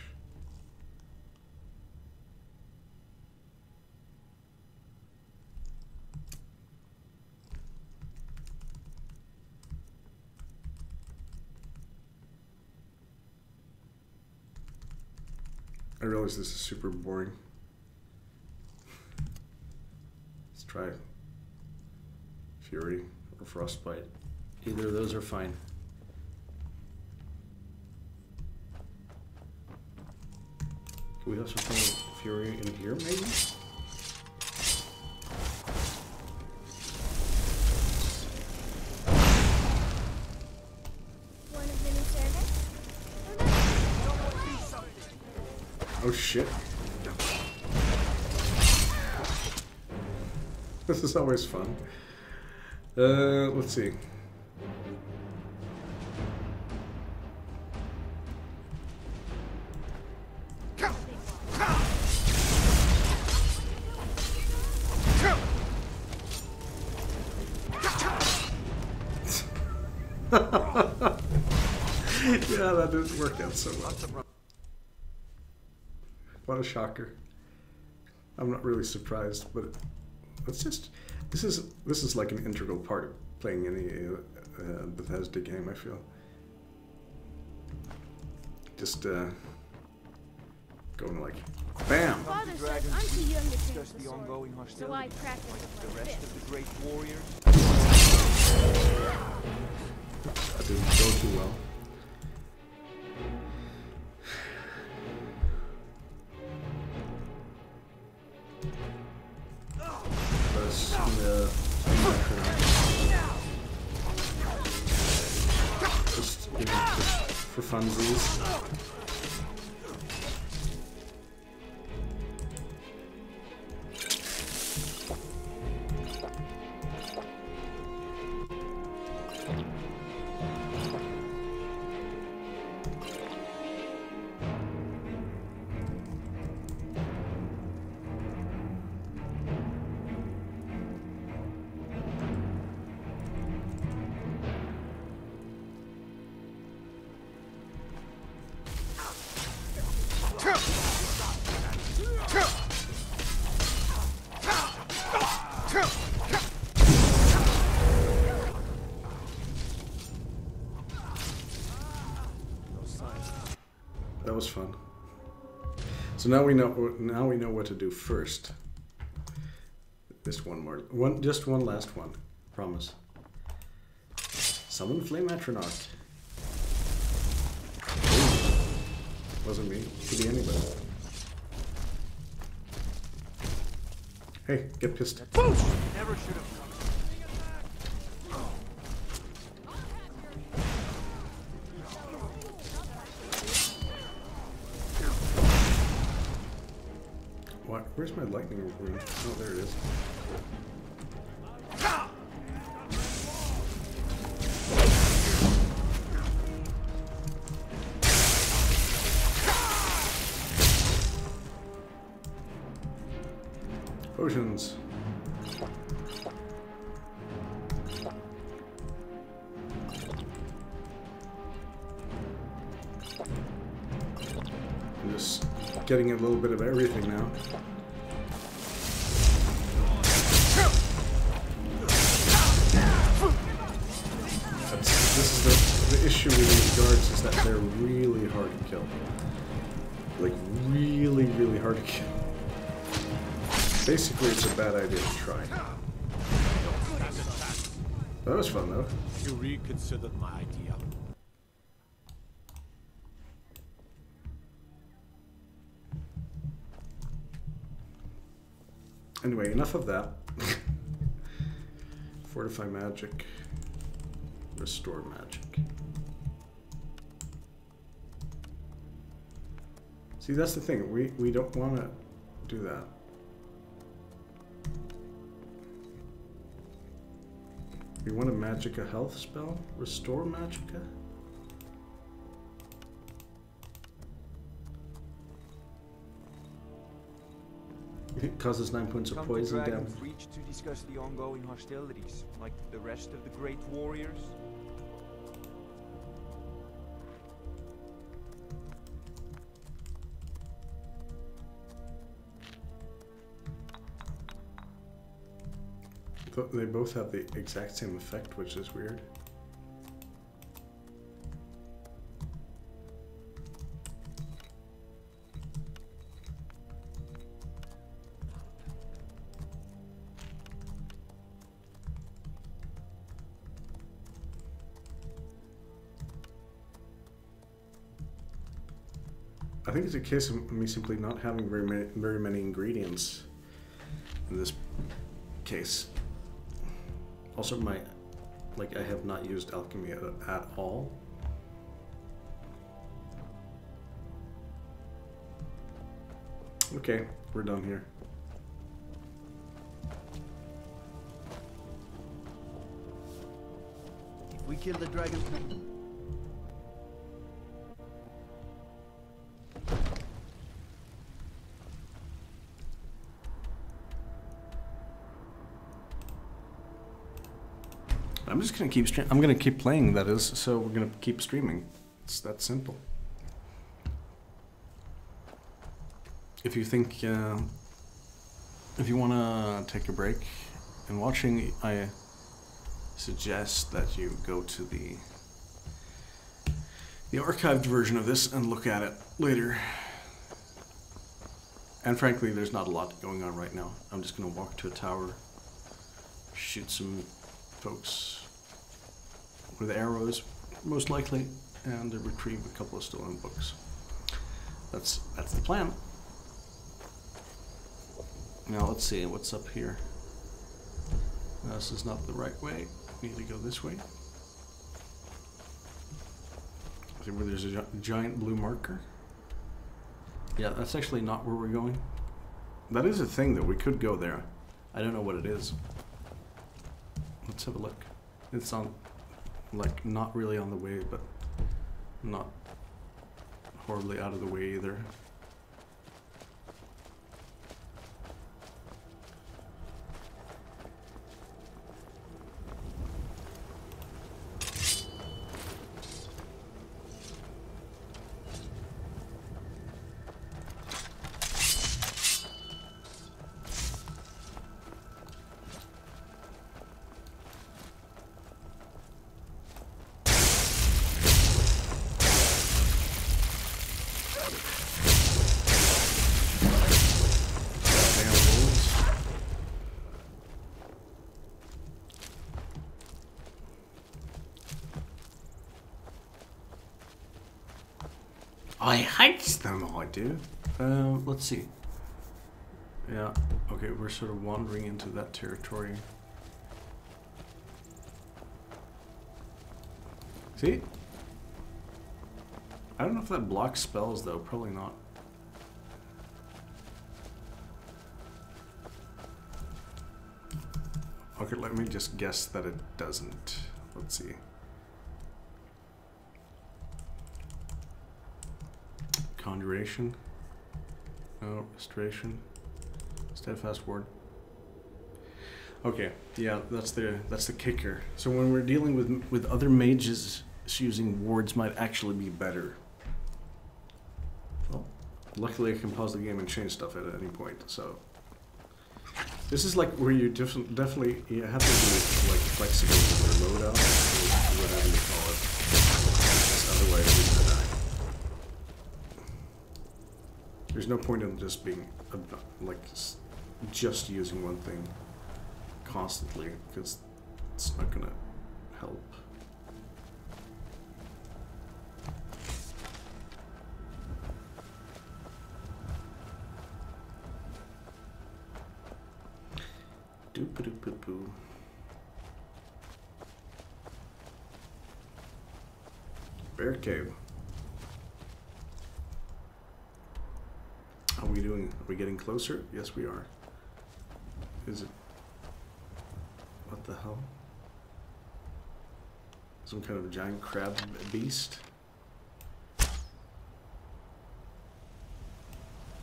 I realize this is super boring. Let's try Fury or Frostbite. Either of those are fine. Can we have something with Fury in here, maybe? One of many service? Oh shit. This is always fun. Let's see. Yeah, that didn't work out so well. What a shocker. I'm not really surprised, but let's just... This is like an integral part of playing any Bethesda game, I feel. Just going like, BAM! Father says I'm too young to change Just the ongoing hostility. so I practice Like with the my rest fist. of the great warriors. That didn't go too well. Just, you know, just for funsies. That was fun. So now we know what to do first. Just just one last one. Promise. Summon Flame Atronach. Wasn't me. Could be anybody. Hey, get pissed. Never should have come. What? Where's my lightning room? Oh, there it is. Potions. I'm just getting a little bit of everything now. This is the issue with these guards is that they're really hard to kill. Like really, really hard to kill. Basically, it's a bad idea to try. That was fun though. You reconsidered my idea. Anyway, enough of that. Fortify magic. Restore magic. See, that's the thing. We don't want to do that. We want a magicka health spell? Restore magicka? It causes 9 points of poison damage. Dragon's Reach to discuss the ongoing hostilities, like the rest of the great warriors. They both have the exact same effect, which is weird. I think it's a case of me simply not having very many ingredients in this case. Also, I have not used alchemy at all. Okay, we're done here. If we kill the dragon... I'm just gonna keep I'm gonna keep playing, that is, so we're gonna keep streaming. It's that simple. If you think, if you wanna take a break in watching, I suggest that you go to the archived version of this and look at it later. And frankly, there's not a lot going on right now. I'm just gonna walk to a tower, shoot some folks with arrows, most likely, and retrieve a couple of stolen books. That's the plan. Now let's see what's up here. This is not the right way. Need to go this way. See where there's a giant blue marker. Yeah, that's actually not where we're going. That is a thing though. We could go there. I don't know what it is. Let's have a look. It's on, like, not really on the way, but not horribly out of the way either. I hate them, I do. Let's see. Yeah, okay, we're sort of wandering into that territory. See? I don't know if that blocks spells though, probably not. Okay, let me just guess that it doesn't. Let's see. Conjuration. No, restoration. Steadfast ward. Okay, yeah, that's the kicker. So when we're dealing with other mages, using wards might actually be better. Well, luckily I can pause the game and change stuff at any point. So this is like where you definitely you have to be like flexible with your loadout, or whatever you call it. Otherwise you're gonna die. There's no point in just being like just using one thing constantly, because it's not gonna help. Doop-a-doop-a-boo. Bear cave. How are we doing? Are we getting closer? Yes, we are. Is it? What the hell? Some kind of giant crab beast?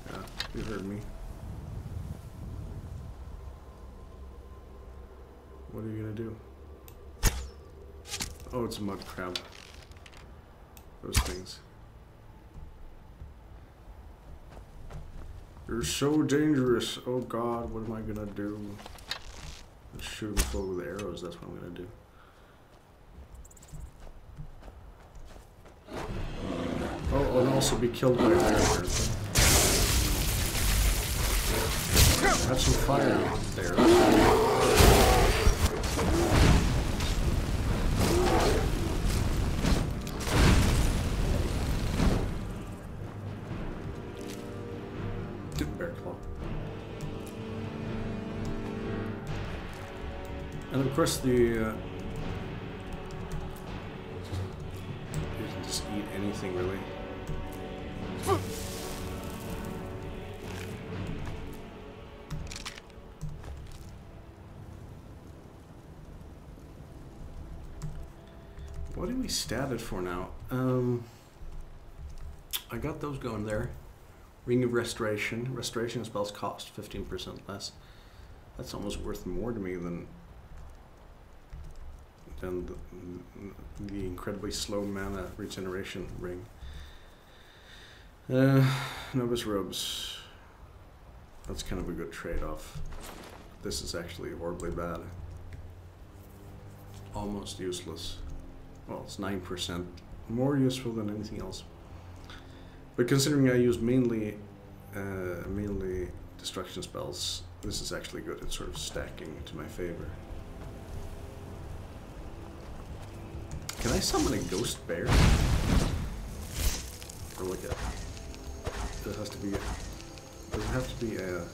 Yeah, you heard me. What are you gonna do? Oh, it's a mud crab. Those things. You're so dangerous. Oh God, what am I gonna do? Let's shoot him full with arrows. That's what I'm gonna do. Oh, and also be killed by a bear. Have some fire there. Bear claw. And of course you can just eat anything really. What do we stat it for now? I got those going there. Ring of Restoration. Restoration spells cost 15% less. That's almost worth more to me than the incredibly slow mana regeneration ring. Novus Robes. That's kind of a good trade-off. This is actually horribly bad. Almost useless. Well, it's 9%. More useful than anything else. But considering I use mainly destruction spells, this is actually good at sort of stacking to my favor. Can I summon a ghost bear? Or like a... Does it have to be a... Does it have to be a...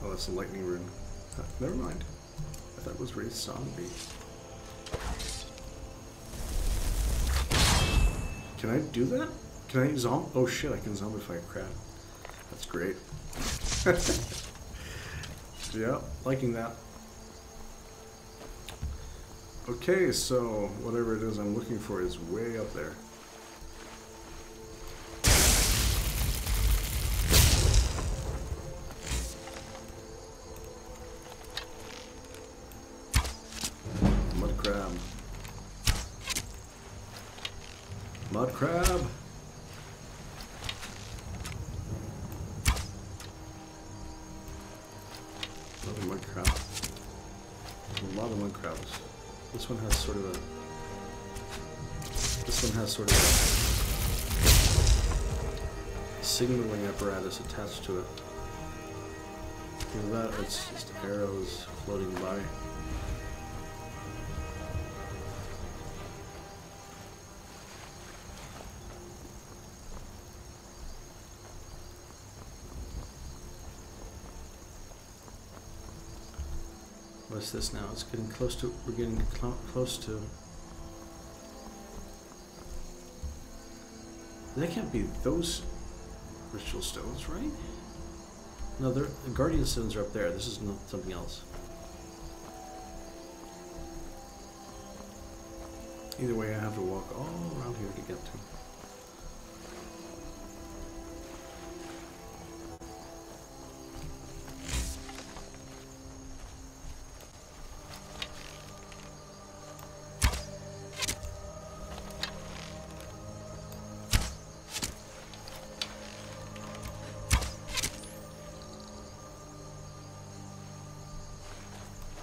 Oh, that's a lightning rune. Never mind. I thought it was raised zombie. Can I do that? Can I oh shit, I can zombify a crab. That's great. Yeah, liking that. Okay, so whatever it is I'm looking for is way up there. Mud crab. Mud crab. Another mud crab. A lot of mud crabs. This one has sort of a... This one has sort of a signaling apparatus attached to it. Look at that, it's just arrows floating by. What's this now? It's getting close to... We're getting close to... That can't be those ritual stones, right? No, the guardian stones are up there. This is not something else. Either way, I have to walk all around here to get to.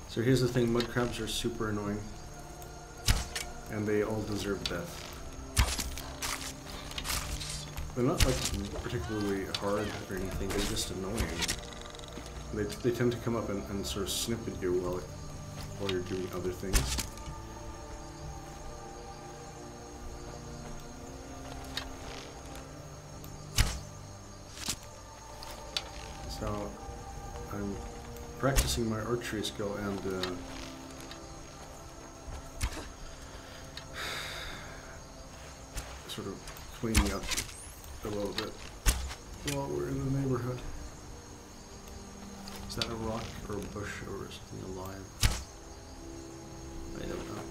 So here's the thing, mud crabs are super annoying. And they all deserve death. They're not like particularly hard or anything, they're just annoying. They tend to come up and sort of snip at you while you're doing other things. So I'm practicing my archery skill and sort of cleaning up a little bit while we're in the neighborhood. Is that a rock or a bush or something alive? I don't know.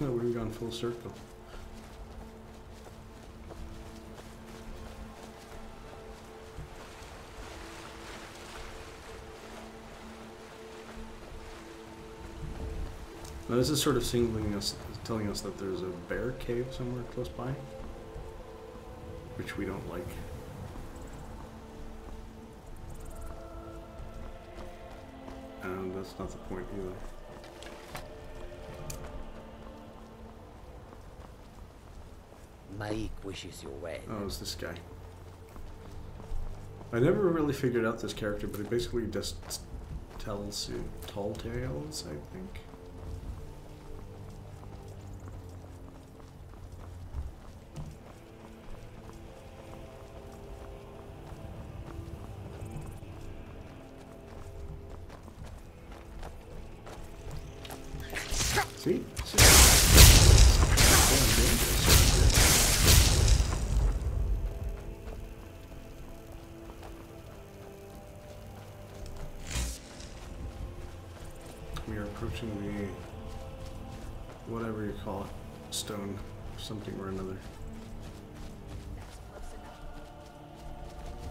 No, we've gone full circle. Now this is sort of telling us that there's a bear cave somewhere close by, which we don't like. And that's not the point either. Maik wishes you well. Oh, it's this guy. I never really figured out this character, but he basically just tells you tall tales, I think. See? We are approaching the, whatever you call it, stone, something or another.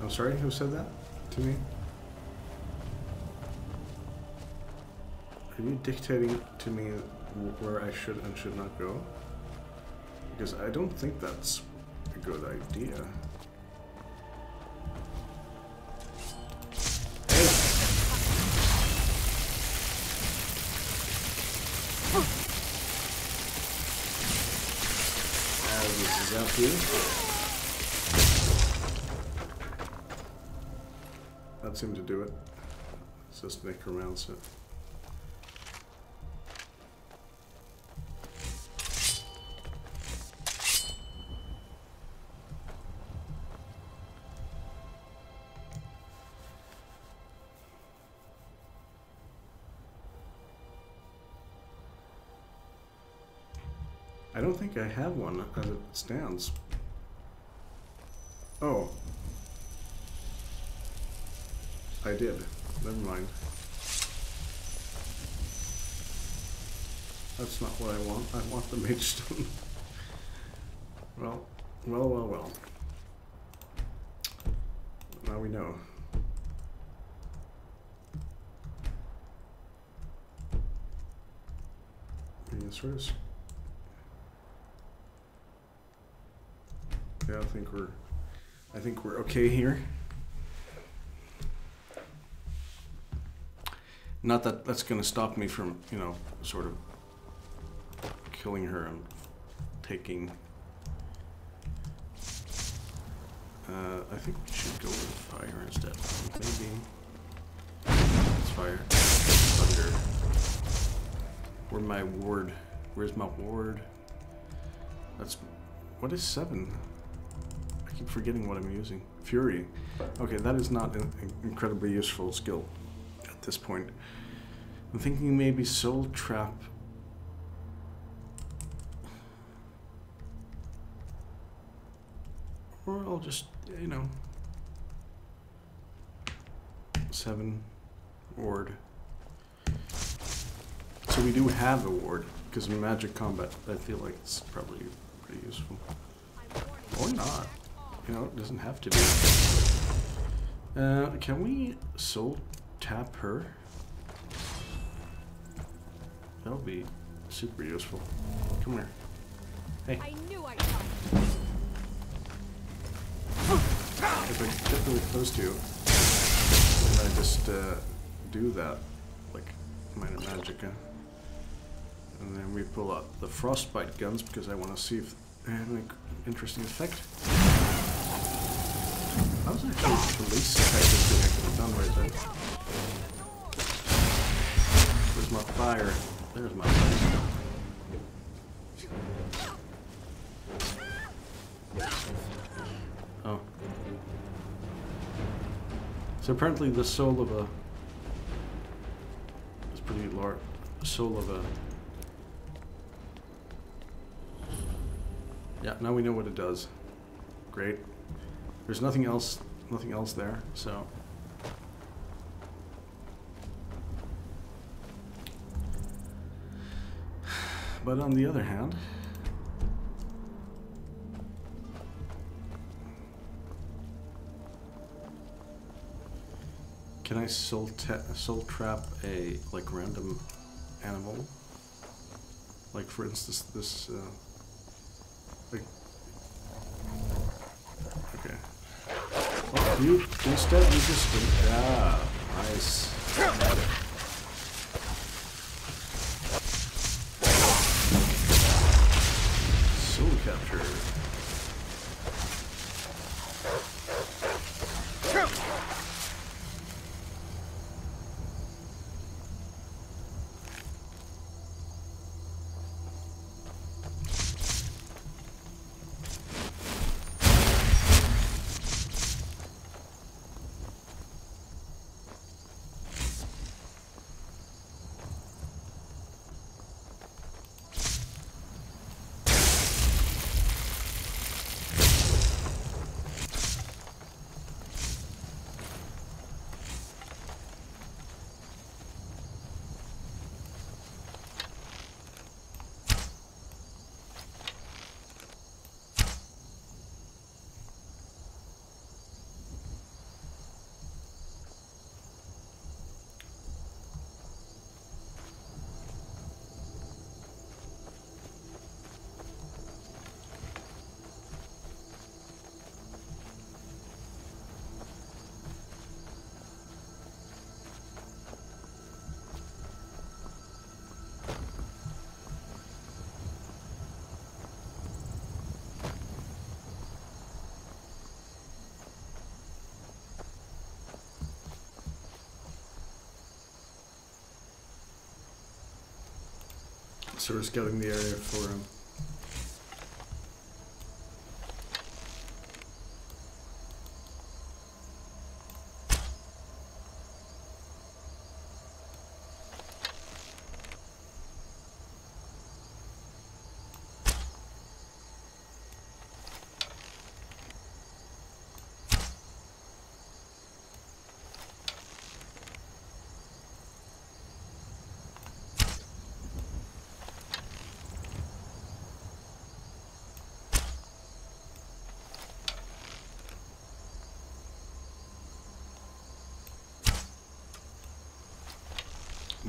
I'm sorry, who said that to me? Are you dictating to me where I should and should not go? Because I don't think that's a good idea. This is up here. That seemed to do it. Let's just make around so. I don't think I have one as it stands. Oh. I did. Never mind. That's not what I want. I want the mage stone. Well. Now we know. You sort of. Yeah, I think we're okay here. Not that that's going to stop me from, you know, sort of killing her and taking. I think we should go with fire instead. Maybe. It's fire. Thunder. Where's my ward? Where's my ward? That's. What is 7? I keep forgetting what I'm using. Fury. Okay, that is not an incredibly useful skill at this point. I'm thinking maybe Soul Trap. Or I'll just, you know, 7 ward. So we do have a ward, because in magic combat, I feel like it's probably pretty useful. Or not. You know, it doesn't have to be. Can we soul tap her? That would be super useful. Come here. Hey. I knew I'd come. If I get really close to you, then I just do that, like minor magic, and then we pull out the frostbite guns because I want to see if they have an interesting effect. That was actually the least effective thing I could have done right there. Where's my fire? There's my fire. Oh. So apparently the soul of a... It's pretty large. The soul of a... Yeah, now we know what it does. Great. There's nothing else there, so... But on the other hand... Can I soul trap a, like, random animal? Like, for instance, this, like... Okay. Oh, you, instead you just... Yeah, nice. Soul capture. So we're scouting the area for him.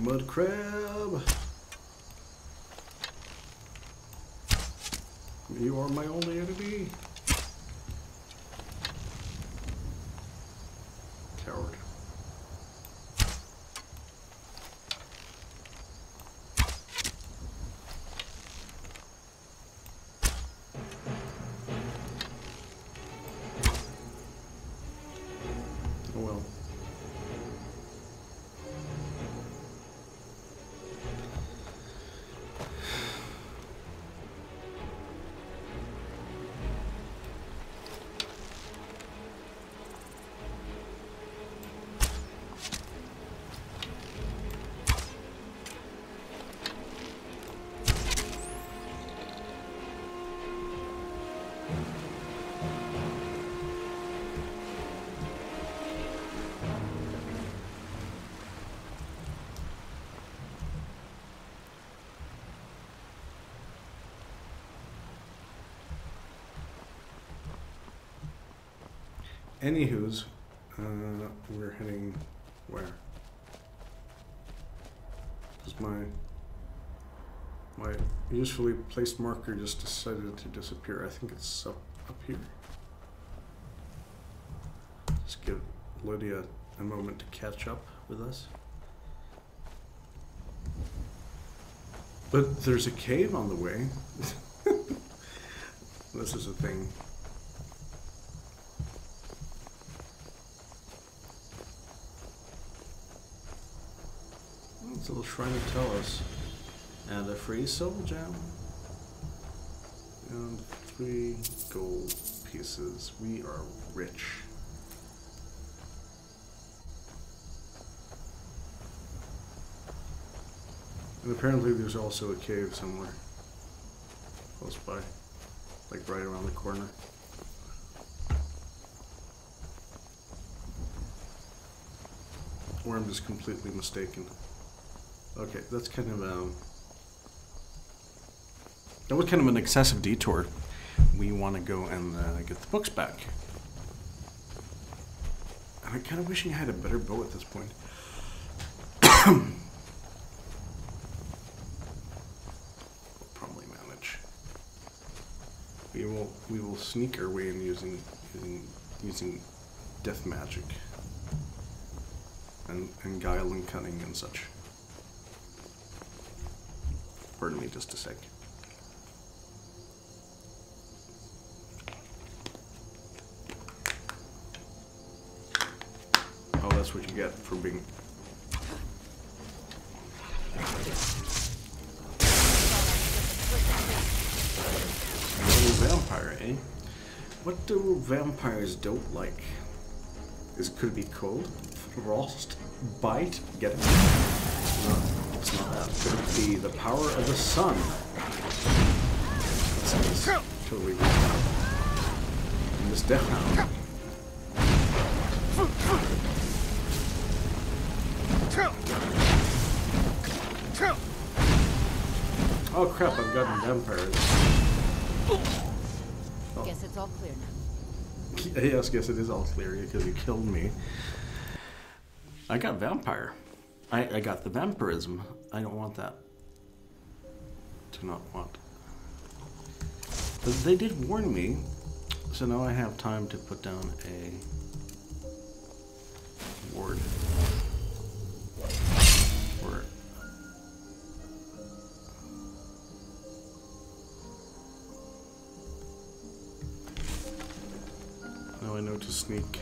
Mud crab! You are my only enemy! Coward. Oh well. Anywho's, we're heading where? Does my... My usefully placed marker just decided to disappear. I think it's up here. Just give Lydia a moment to catch up with us. But there's a cave on the way. This is a thing. It's a little shrine to tell us. And a free soul gem. And 3 gold pieces. We are rich. And apparently there's also a cave somewhere close by, like right around the corner. Or I'm just completely mistaken. Okay, that's kind of that was kind of an excessive detour. We want to go and get the books back. And I'm kind of wishing I had a better bow at this point. We will sneak our way in using death magic and guile and cunning and such. Pardon me just a sec. Oh, that's what you get for being... Vampire, eh? What do vampires don't like? Could it be cold? Frost? Bite? Get it? No, it's not that. Could it be the power of the sun? That sounds totally weird. And this death hound. Oh crap, I've gotten vampires. Oh. Guess it's all clear now. Yes, guess it is all clear because you killed me. I got vampire. I got the vampirism. I don't want that. Do not want. But they did warn me, so now I have time to put down a ward. Or now I know to sneak.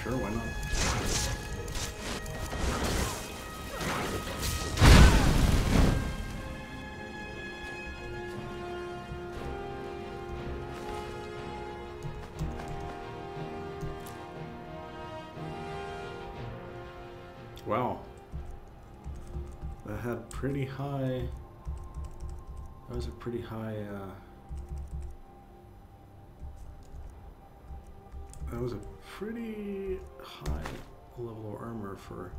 Sure, why not? Wow. That had pretty high... That was a pretty high... That was a pretty high level of armor for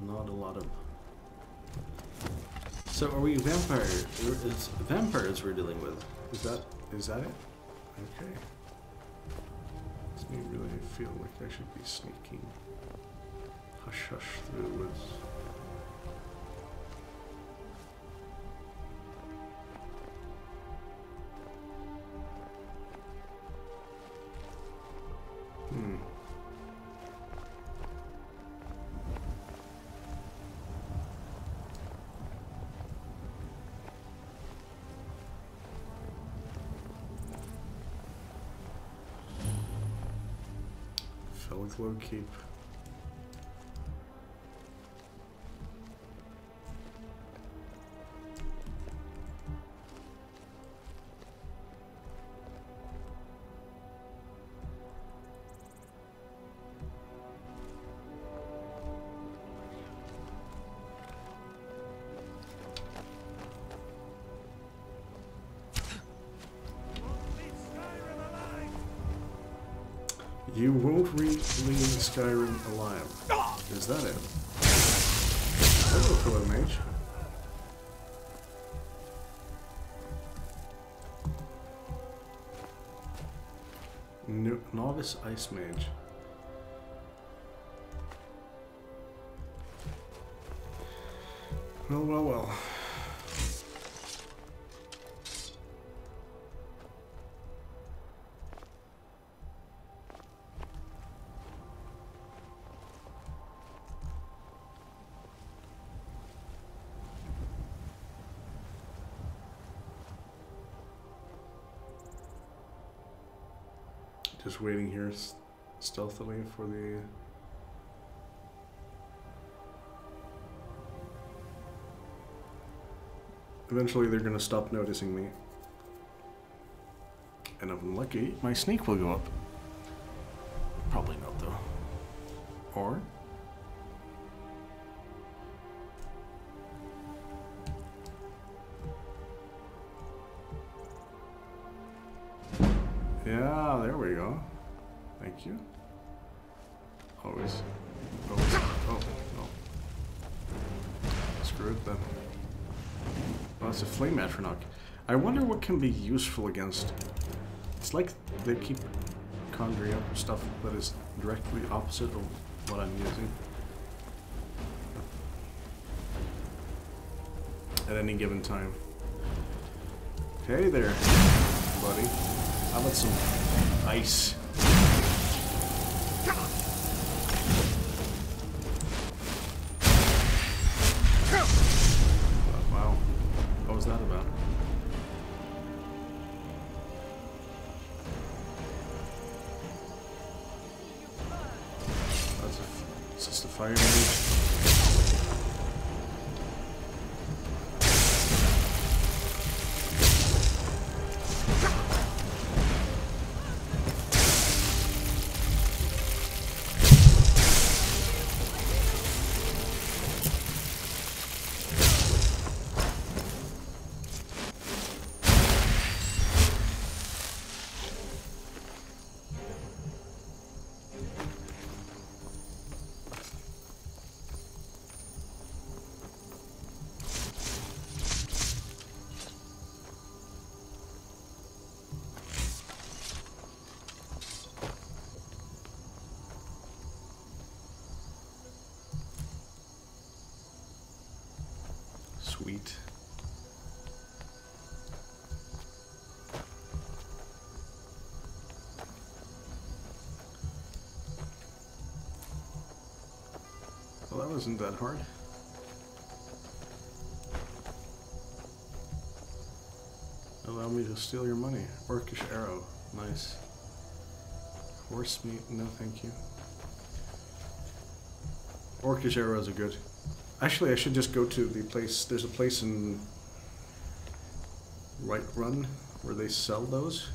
not a lot of... So are we vampires? It's vampires we're dealing with. Is that it? Okay. Makes me really feel like I should be sneaking hush hush through the woods. Fellow Keep. You won't leave Skyrim alive. Is that it? Hello, fellow mage. Novice Ice Mage. Well, well, well. Just waiting here stealthily for the... Eventually they're gonna stop noticing me. And if I'm lucky, my sneak will go up. Probably not though. Or... Yeah, there we go. Thank you. Always. Oh, no. Screw it then. Well, it's a flame atronach. I wonder what can be useful against. It's like they keep conjuring up stuff that is directly opposite of what I'm using. At any given time. Hey there, buddy. How about some ice? Wow. What was that about? It's just a fire mage. Sweet. Well, that wasn't that hard. Allow me to steal your money. Orcish arrow. Nice. Horse meat. No, thank you. Orcish arrows are good. Actually, I should just go to the place. There's a place in Whiterun where they sell those.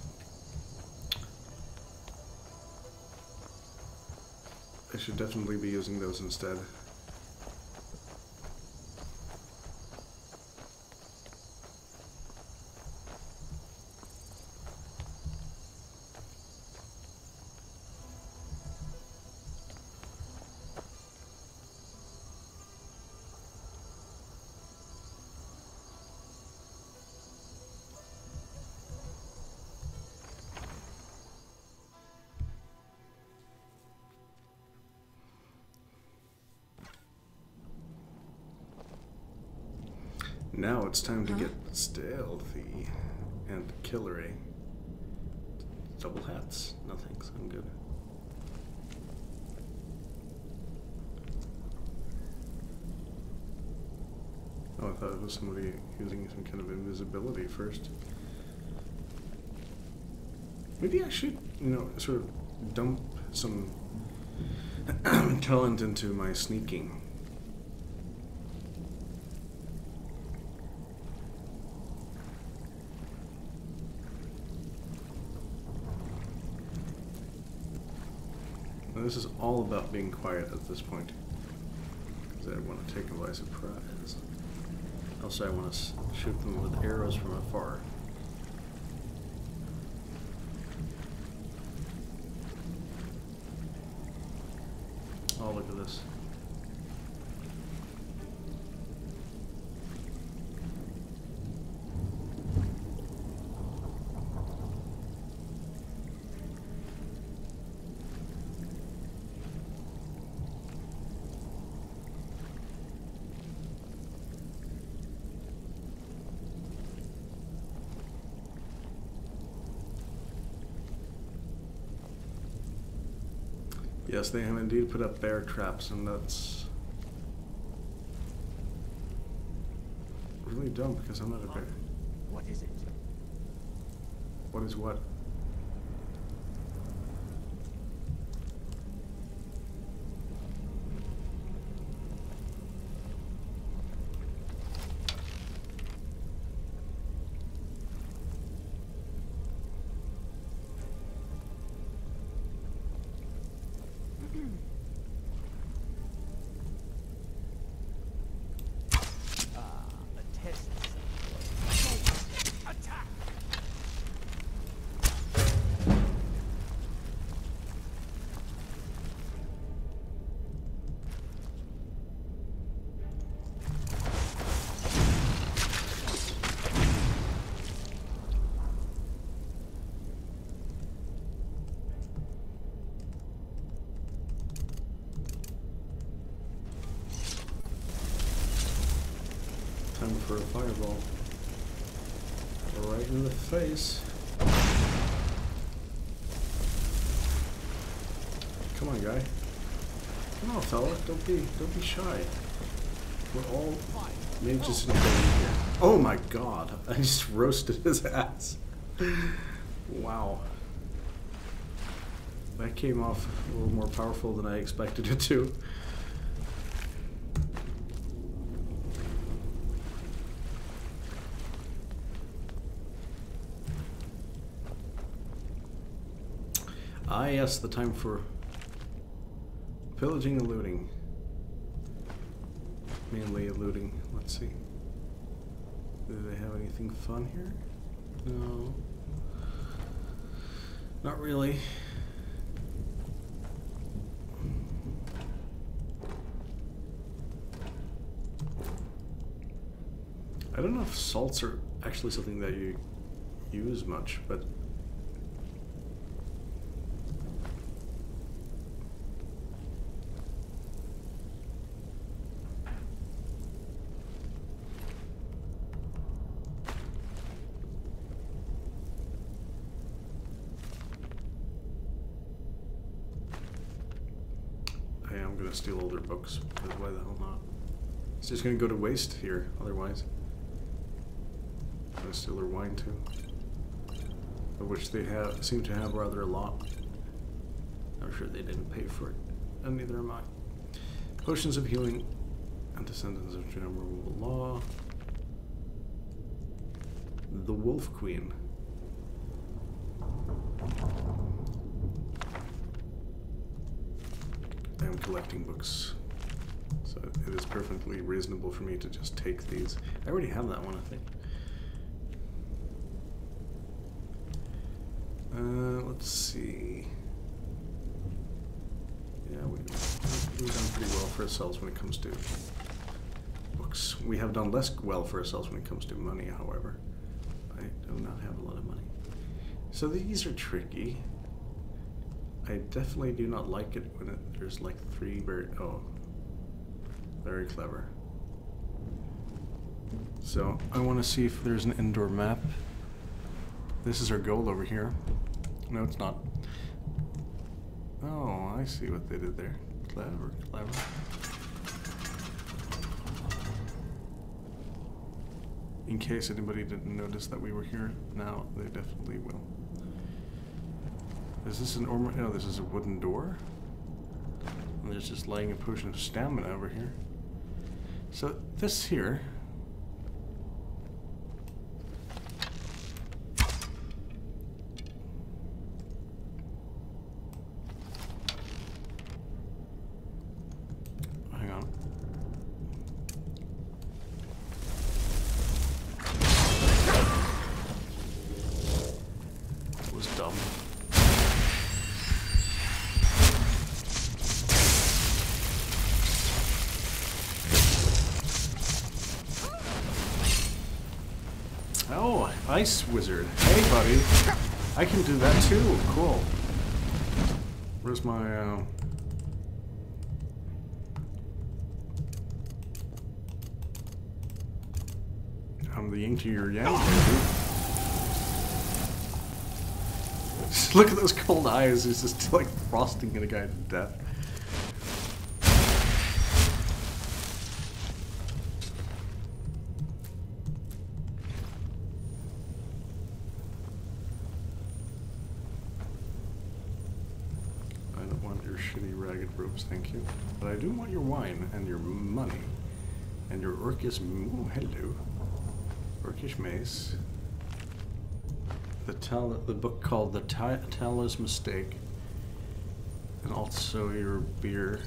I should definitely be using those instead. Now it's time to get stealthy and killery. Double hats. No thanks, I'm good. Oh, I thought it was somebody using some kind of invisibility first. Maybe I should, you know, sort of dump some talent into my sneaking. Now, this is all about being quiet at this point, because I want to take them by surprise. Also, I want to shoot them with arrows from afar. Oh, look at this. Yes, they have indeed put up bear traps, and that's really dumb because I'm not a bear. What is it? What is what? Time for a fireball. Right in the face. Come on, guy. Come on, fella. Don't be shy. We're all mages in here. Oh my god! I just roasted his ass. Wow. That came off a little more powerful than I expected it to. Ah, yes, the time for pillaging and looting. Mainly looting. Let's see. Do they have anything fun here? No. Not really. I don't know if salts are actually something that you use much, but I'm gonna steal all their books, because why the hell not? It's just gonna go to waste here, otherwise. I'm gonna steal their wine too. Of which they seem to have rather a lot. I'm sure they didn't pay for it, and neither am I. Potions of healing and descendants of general law. The Wolf Queen. I am collecting books, so it is perfectly reasonable for me to just take these. I already have that one, I think. Let's see. Yeah, we've done pretty well for ourselves when it comes to books. We have done less well for ourselves when it comes to money, however. I do not have a lot of money. So these are tricky. I definitely do not like it when there's like three very... Oh. Very clever. So, I want to see if there's an indoor map. This is our goal over here. No, it's not. Oh, I see what they did there. Clever, clever. In case anybody didn't notice that we were here, now they definitely will. Is this an no, this is a wooden door? And there's just laying a potion of stamina over here. So this here. Hang on. That was dumb. Oh, Ice Wizard. Hey, buddy. I can do that too. Cool. Where's my, I'm the yin to your yang, baby. Look at those cold eyes. He's just like frosting a guy to death. Robes, thank you. But I do want your wine and your money and your Orcish. Oh, hello, Orcish mace. The book called The Talos Mistake, and also your beer.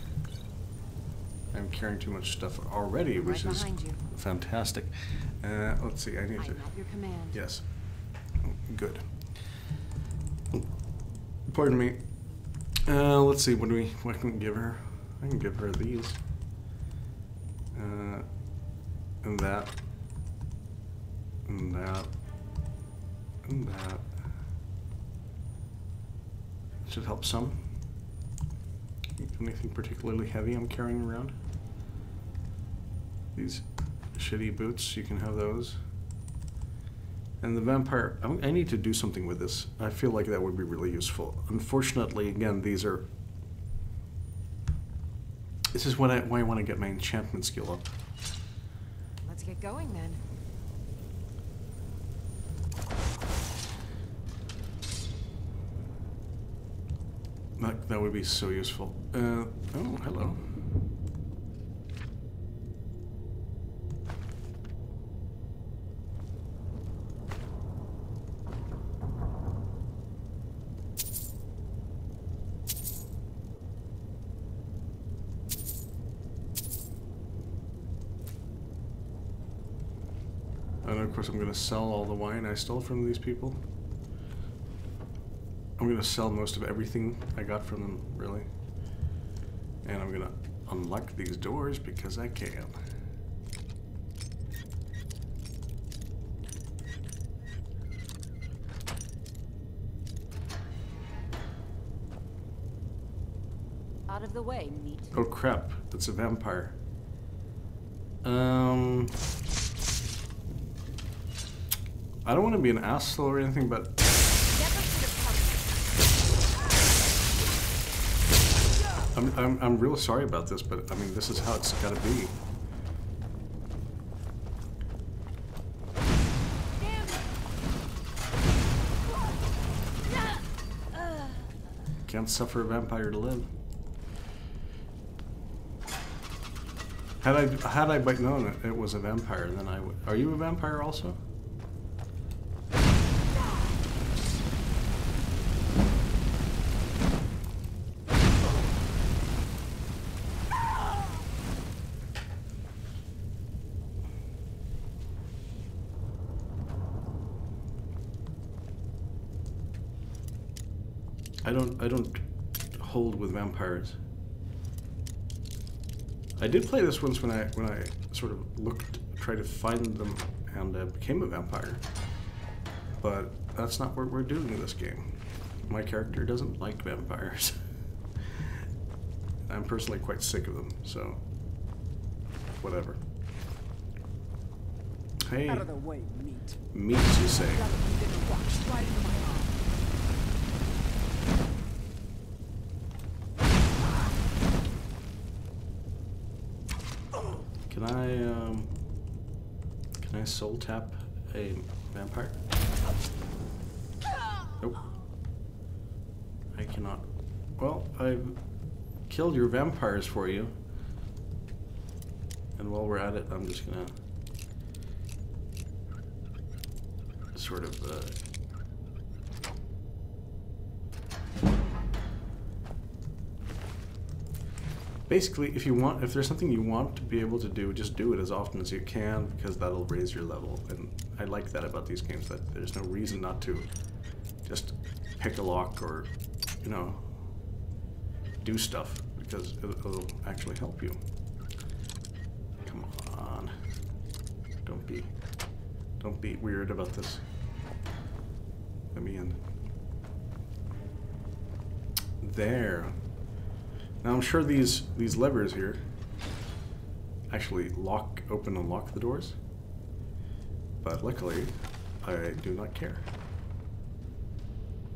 I'm carrying too much stuff already, which is fantastic. Let's see. I need to. Your command. Yes. Good. Pardon me. Let's see, what can we give her? I can give her these. And that. And that. And that. Should help some. Anything particularly heavy I'm carrying around? These shitty boots, you can have those. And the vampire, I need to do something with this. I feel like that would be really useful. Unfortunately, again, this is why I want to get my enchantment skill up. Let's get going then. That would be so useful. Oh, hello. And of course I'm going to sell all the wine I stole from these people. I'm going to sell most of everything I got from them, really. And I'm going to unlock these doors because I can. Out of the way, meat. Oh crap, that's a vampire. I don't want to be an asshole or anything, but I'm real sorry about this, but I mean this is how it's got to be. Can't suffer a vampire to live. Had I but known it was a vampire, then I would. Are you a vampire also? I don't hold with vampires. I did play this once when I sort of tried to find them and became a vampire. But that's not what we're doing in this game. My character doesn't like vampires. I'm personally quite sick of them, so whatever. Hey. Out of the way, meat. Meat, you say? Can I soul tap a vampire? Nope. I cannot. Well, I killed your vampires for you. And while we're at it, I'm just gonna sort of basically, if there's something you want to be able to do, just do it as often as you can, because that'll raise your level. And I like that about these games, that there's no reason not to just pick a lock or, you know, do stuff, because it'll actually help you. Come on. Don't be weird about this. Let me in. There. Now I'm sure these levers here actually open and lock the doors, but luckily I do not care.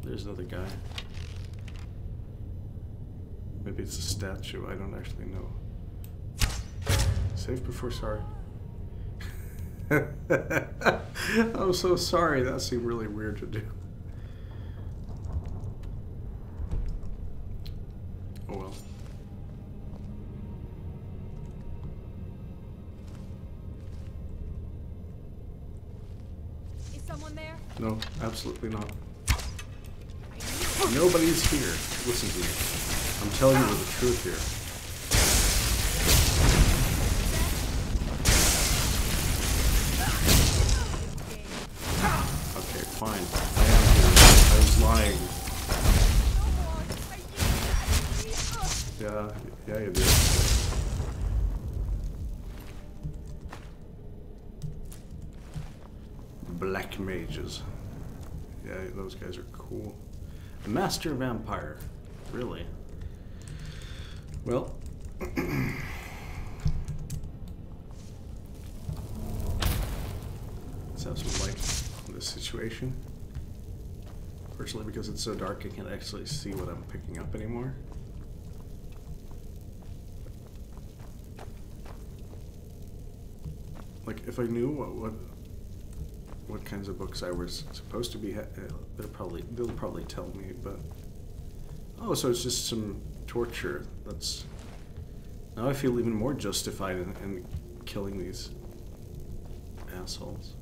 There's another guy. Maybe it's a statue, I don't actually know. Save before sorry. I'm so sorry, that seemed really weird to do. Oh well. Is someone there? No, absolutely not. Nobody's here. Listen to me. I'm telling you the truth here. Okay, fine. I am here. I was lying. Yeah, you did. Black mages. Yeah, those guys are cool. Master vampire. Really? Well. Let's have some light on this situation. Fortunately, because it's so dark, I can't actually see what I'm picking up anymore. Like, if I knew what kinds of books I was supposed to be, they'll probably tell me. But oh, so it's just some torture. That's now I feel even more justified in killing these assholes.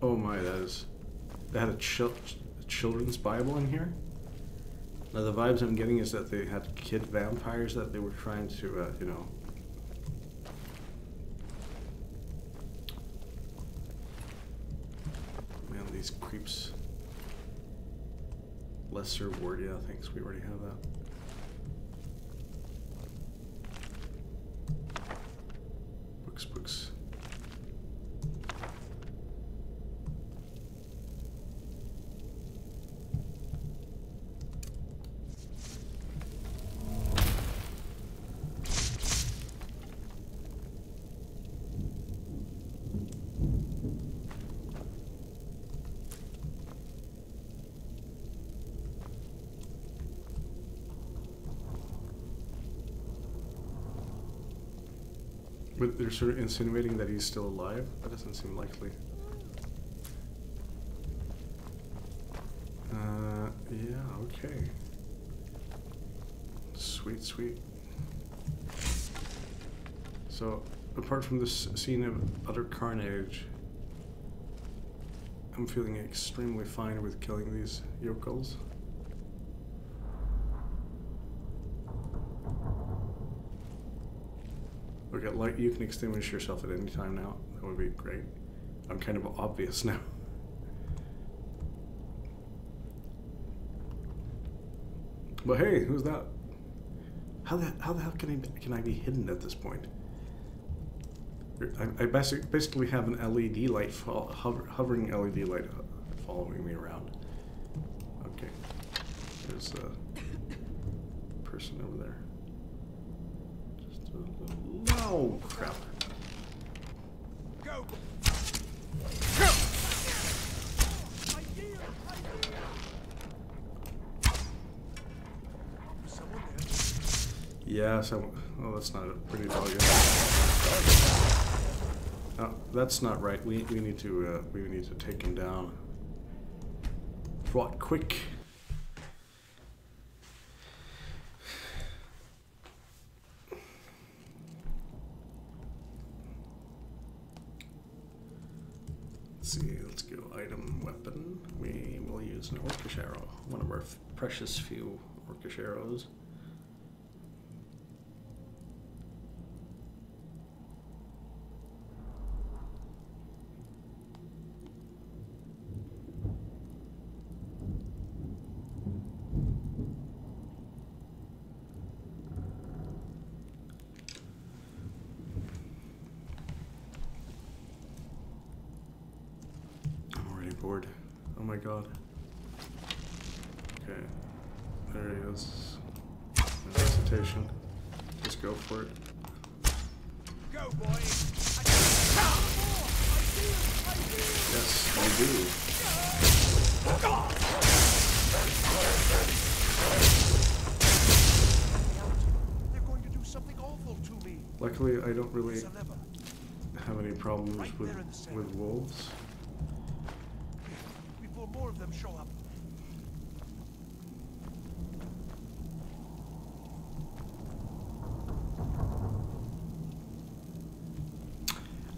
Oh my, they had a children's Bible in here? Now the vibes I'm getting is that they had kid vampires that they were trying to, you know... Man, these creeps. Lesser word, yeah, thanks, we already have that. Books. But they're sort of insinuating that he's still alive? That doesn't seem likely. Yeah, okay. Sweet. So, apart from this scene of utter carnage, I'm feeling extremely fine with killing these yokels. Okay, like, you can extinguish yourself at any time now. That would be great. I'm kind of obvious now. But hey, who's that? How the hell can I be hidden at this point? I basically have an LED light, hovering LED light following me around. Okay, there's a person over there. Just a little, oh crap! Go! Yeah, so... Oh, that's not a pretty dog. Oh, that's not right. We need to take him down. What? Quick! Let's see. Let's go. Item, weapon. We will use an orcish arrow. One of our precious few orcish arrows. Board. Oh my god. Okay. There he is. No hesitation. Just go for it. Go, boy! Yes, I do. They're going to do something awful to me. Luckily, I don't really have any problems with wolves. More of them show up.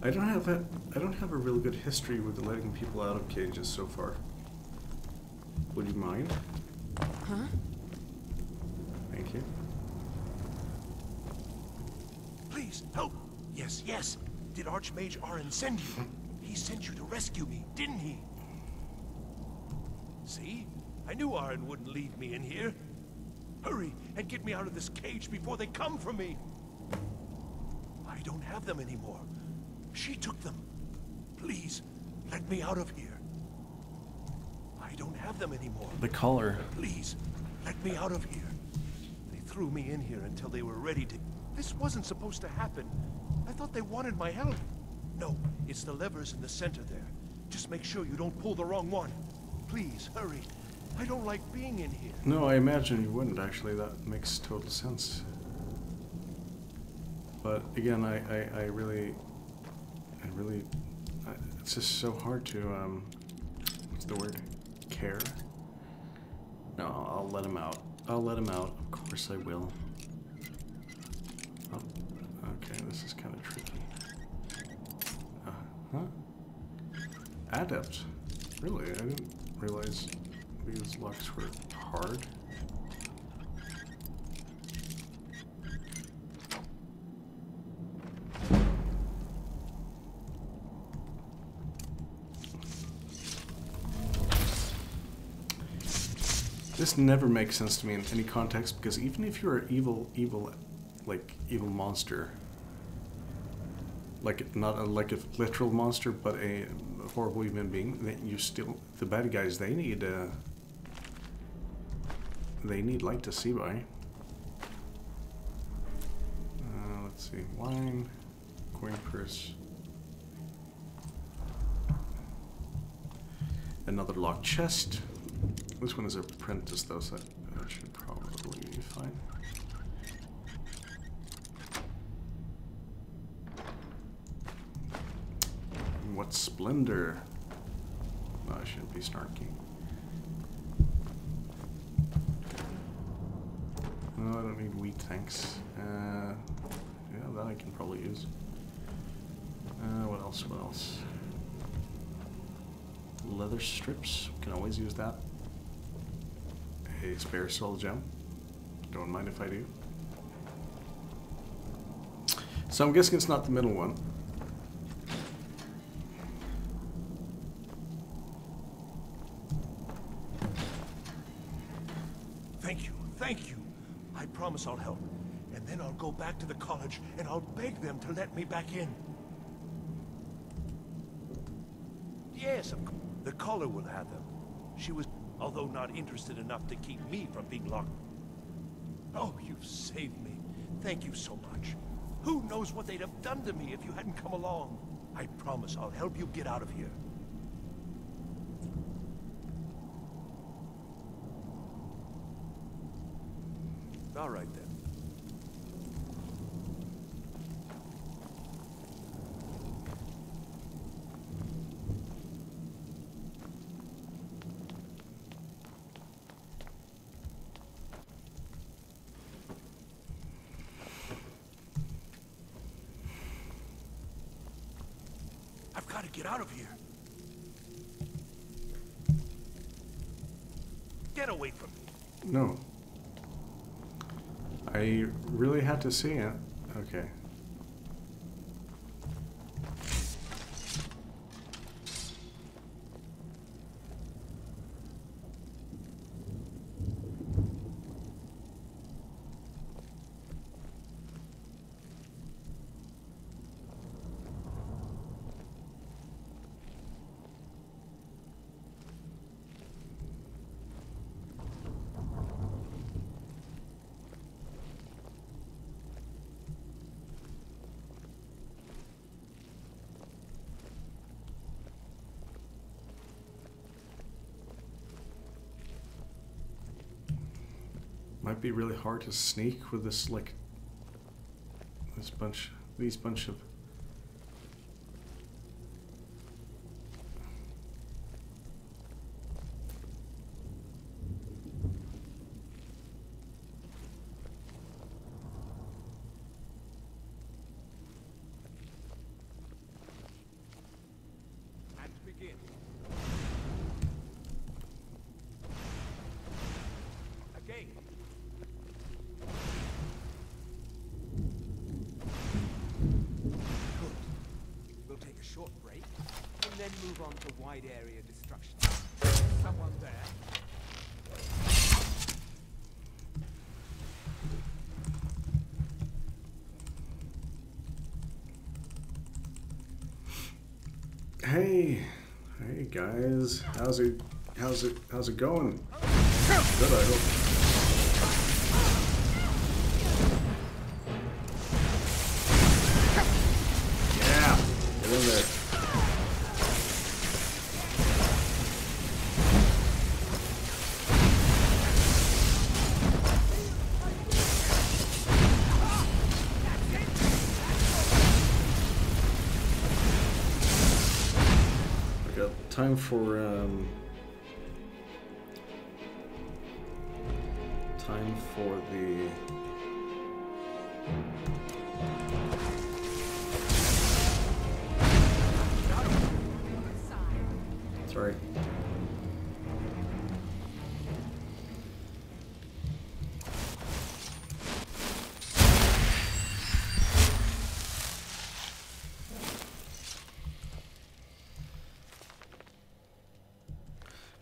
I don't have a really good history with letting people out of cages so far. Would you mind? Huh? Thank you. Please, help! Yes, yes! Did Archmage Arin send you? He sent you to rescue me, didn't he? See? I knew Arin wouldn't leave me in here. Hurry and get me out of this cage before they come for me. I don't have them anymore. She took them. Please, let me out of here. I don't have them anymore. The collar. Please, let me out of here. They threw me in here until they were ready to... This wasn't supposed to happen. I thought they wanted my help. No, it's the levers in the center there. Just make sure you don't pull the wrong one. Please, hurry. I don't like being in here. No, I imagine you wouldn't, actually. That makes total sense. But, again, I really... It's just so hard to, what's the word? Care? No, I'll let him out. I'll let him out. Of course I will. Oh, okay, this is kind of tricky. Huh? Adept? Really? I didn't realize these locks were hard. This never makes sense to me in any context, because even if you're an evil monster, like not like a literal monster, but a horrible human being, then you still, the bad guys, they need light to see by. Let's see, wine, coin purse, another locked chest. This one is apprentice though, so that should probably be fine. What splendor! No, I shouldn't be snarky. No, I don't need wheat, thanks. Yeah, that I can probably use. What else? What else? Leather strips. Can always use that. A spare soul gem. Don't mind if I do. So I'm guessing it's not the middle one. Thank you. I promise I'll help. And then I'll go back to the college and I'll beg them to let me back in. Yes, of course. The caller will have them. She was, although not interested enough to keep me from being locked. Oh, you've saved me. Thank you so much. Who knows what they'd have done to me if you hadn't come along. I promise I'll help you get out of here. All right then. I've got to get out of here. Get away from me. No. I really had to see it. Okay. Might be really hard to sneak with this, like, these bunch of... And begin. Again. Good. We'll take a short break, and then move on to wide area destruction. Someone there? Hey guys, how's it going? Good, I hope. Yeah, get in there. Time for the sorry.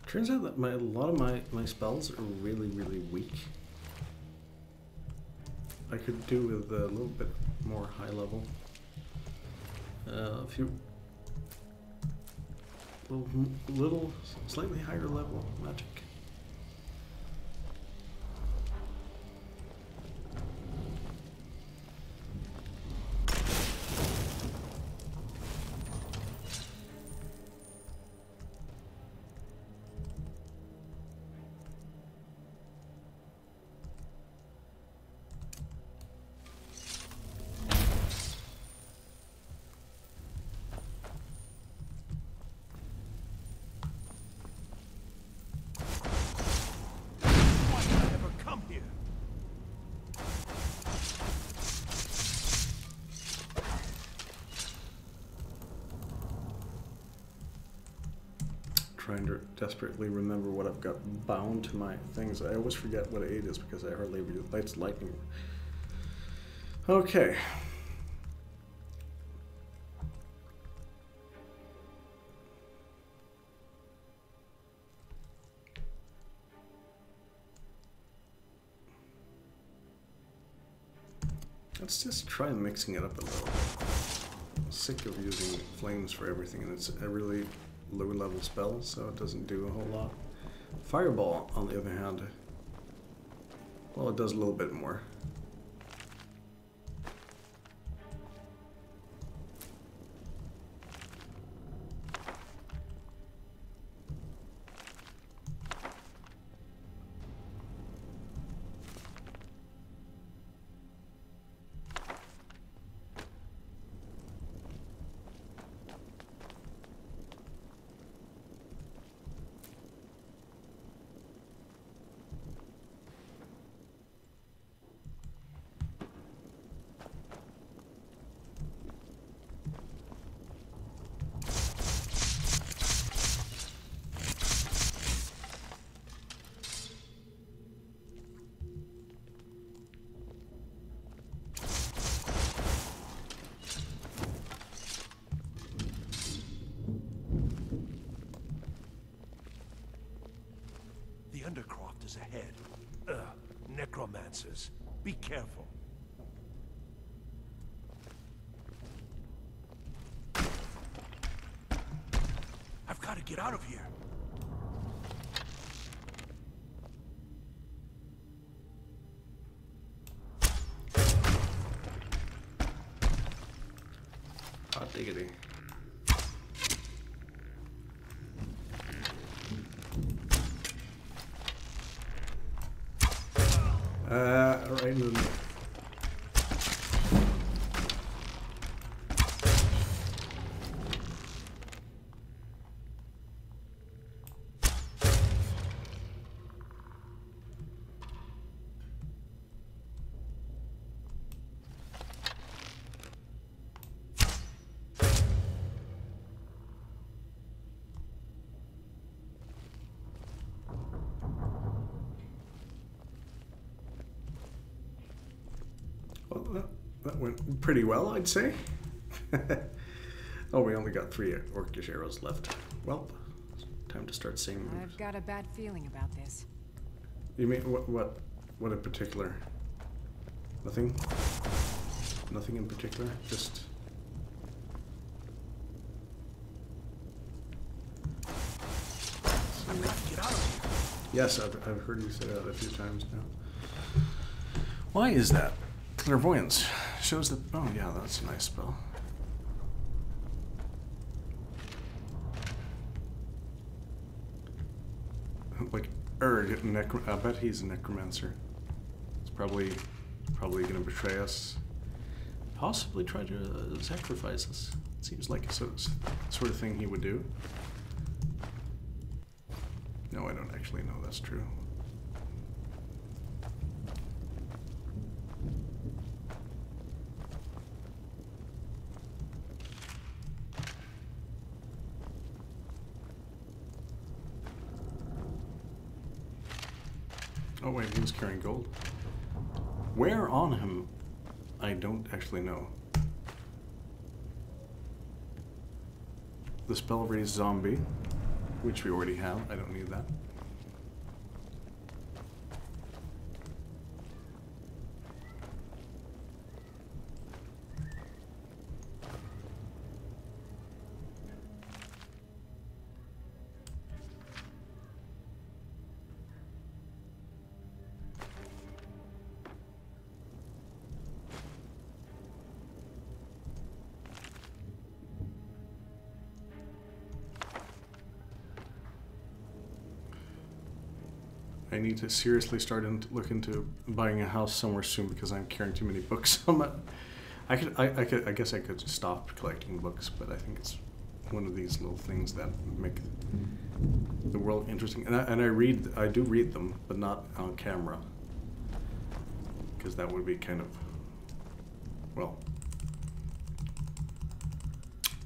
Turns out that a lot of my spells are really, really weak. I could do with a little bit more high level. A few little slightly higher level magic. Trying to desperately remember what I've got bound to my things. I always forget what 8 is because I hardly ever use lightning. Okay. Let's just try mixing it up a little. I'm sick of using flames for everything, and it's a really low level spell, so it doesn't do a whole lot. Fireball, on the other hand, well, it does a little bit more. necromancers. Be careful. I've got to get out of here. Hot diggity. Right in the... Well, that went pretty well, I'd say. Oh, we only got 3 orcish arrows left. Well, time to start seeing moves. I've got a bad feeling about this. You mean what in particular? Nothing? Nothing in particular? Just... Yes, I've heard you say that a few times now. Why is that? Clairvoyance shows that... Oh yeah, that's a nice spell. Like, I bet he's a necromancer. He's probably gonna betray us. Possibly try to sacrifice us. It seems like it's the sort of thing he would do. No, I don't actually know that's true. Oh wait, he was carrying gold. Where on him? I don't actually know. The spell raise zombie, which we already have. I don't need that. I need to seriously start to look into buying a house somewhere soon because I'm carrying too many books. I guess I could stop collecting books, but I think it's one of these little things that make the world interesting. And I do read them, but not on camera, because that would be kind of, well,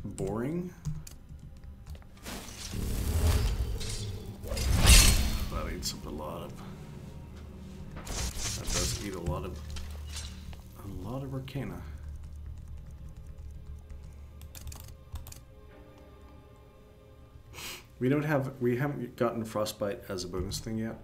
boring. That eats up a lot of. That does eat a lot of arcana. We haven't gotten frostbite as a bonus thing yet.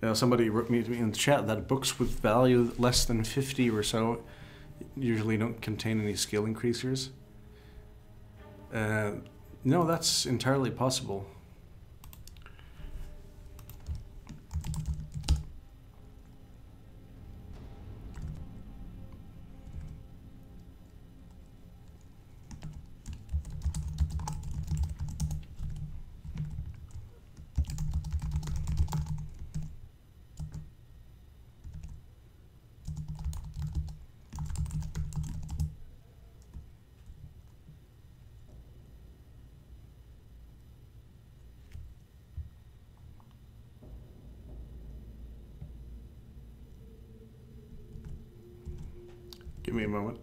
Now, somebody wrote me in the chat that books with value less than 50 or so usually don't contain any skill increasers. No, that's entirely possible. Give me a moment.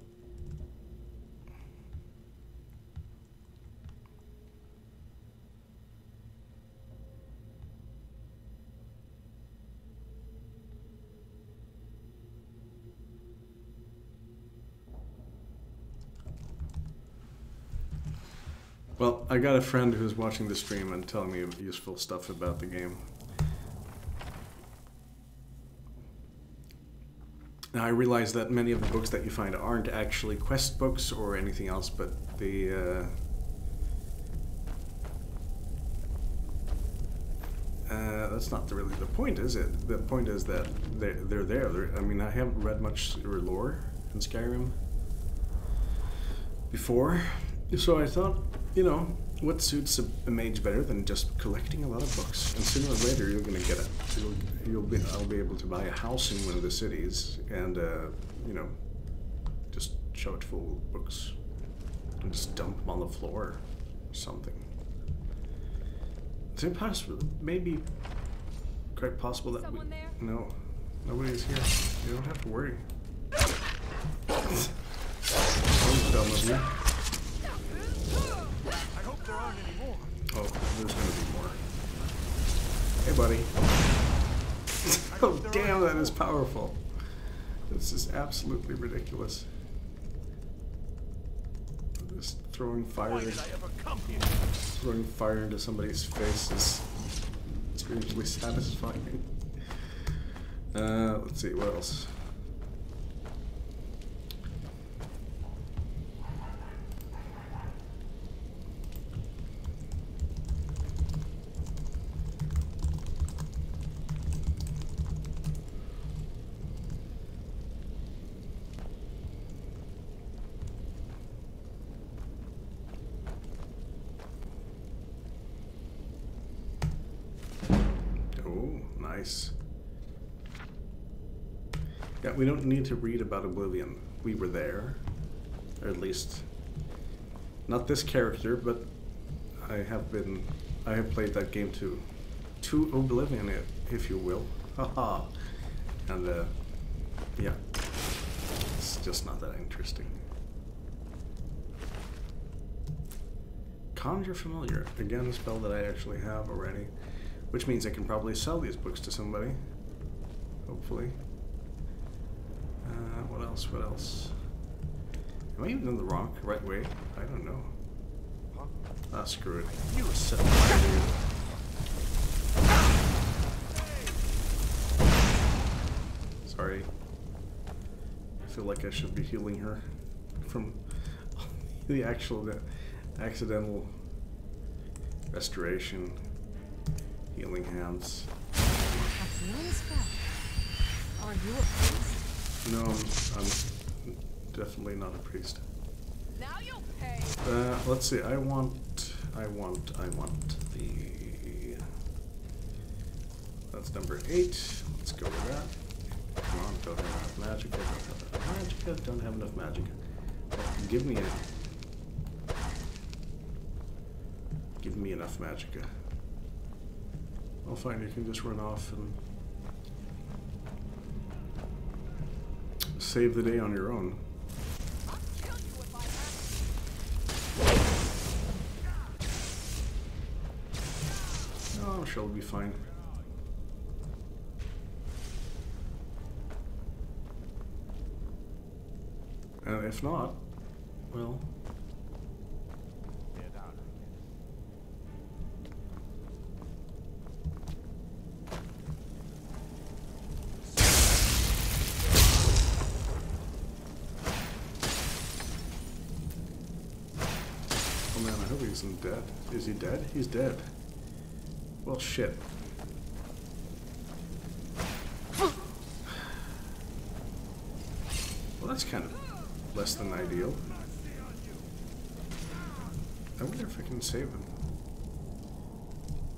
Well, I got a friend who's watching the stream and telling me useful stuff about the game. Now I realize that many of the books that you find aren't actually quest books or anything else, but that's not really the point, is it? The point is that they're there. I mean, I haven't read much lore in Skyrim before, so I thought, you know, what suits a mage better than just collecting a lot of books? And sooner or later, you're gonna get it. I'll be able to buy a house in one of the cities, and you know, just shove it full of books, and just dump them on the floor, or something. It's impossible. Maybe quite possible that Someone there? No, nobody's here. You don't have to worry. So dumb of me. I hope there aren't any more. Oh, there's gonna be more. Hey, buddy. Oh, damn, that is powerful. This is absolutely ridiculous. Just throwing fire. Throwing fire into somebody's face is strangely satisfying. Let's see, what else? Nice. Yeah, we don't need to read about Oblivion. We were there. Or at least not this character, but I have played that game to Oblivion, if you will. Haha. And yeah. It's just not that interesting. Conjure Familiar. Again, a spell that I actually have already. Which means I can probably sell these books to somebody. Hopefully. What else? What else? Am I even in the right way? I don't know. Ah, screw it. You were set fire, dude. Sorry. I feel like I should be healing her from the actual accidental restoration. Healing hands. A healing spell? Are you a priest? No, I'm definitely not a priest. Now you'll pay. Let's see. I want the. That's number 8. Let's go with that. Come on, don't have enough magic. Don't have enough magic. Don't have enough magic. Give me enough magicka. I'll find you can just run off and save the day on your own. No, I'm sure it'll be fine. And if not, well... Isn't dead. Is he dead? He's dead. Well, shit. Well, that's kind of less than ideal. I wonder if I can save him.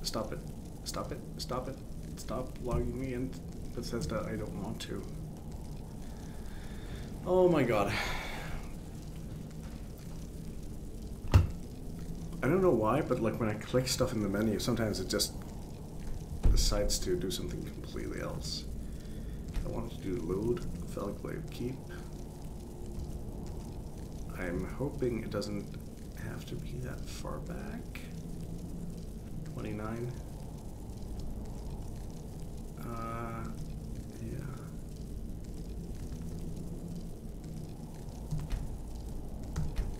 Stop it. Stop it. Stop it. Stop logging me in. But says that I don't want to. Oh my god. I don't know why, but like when I click stuff in the menu, sometimes it just decides to do something completely else. I wanted to do load, Felglaive keep. I'm hoping it doesn't have to be that far back. 29.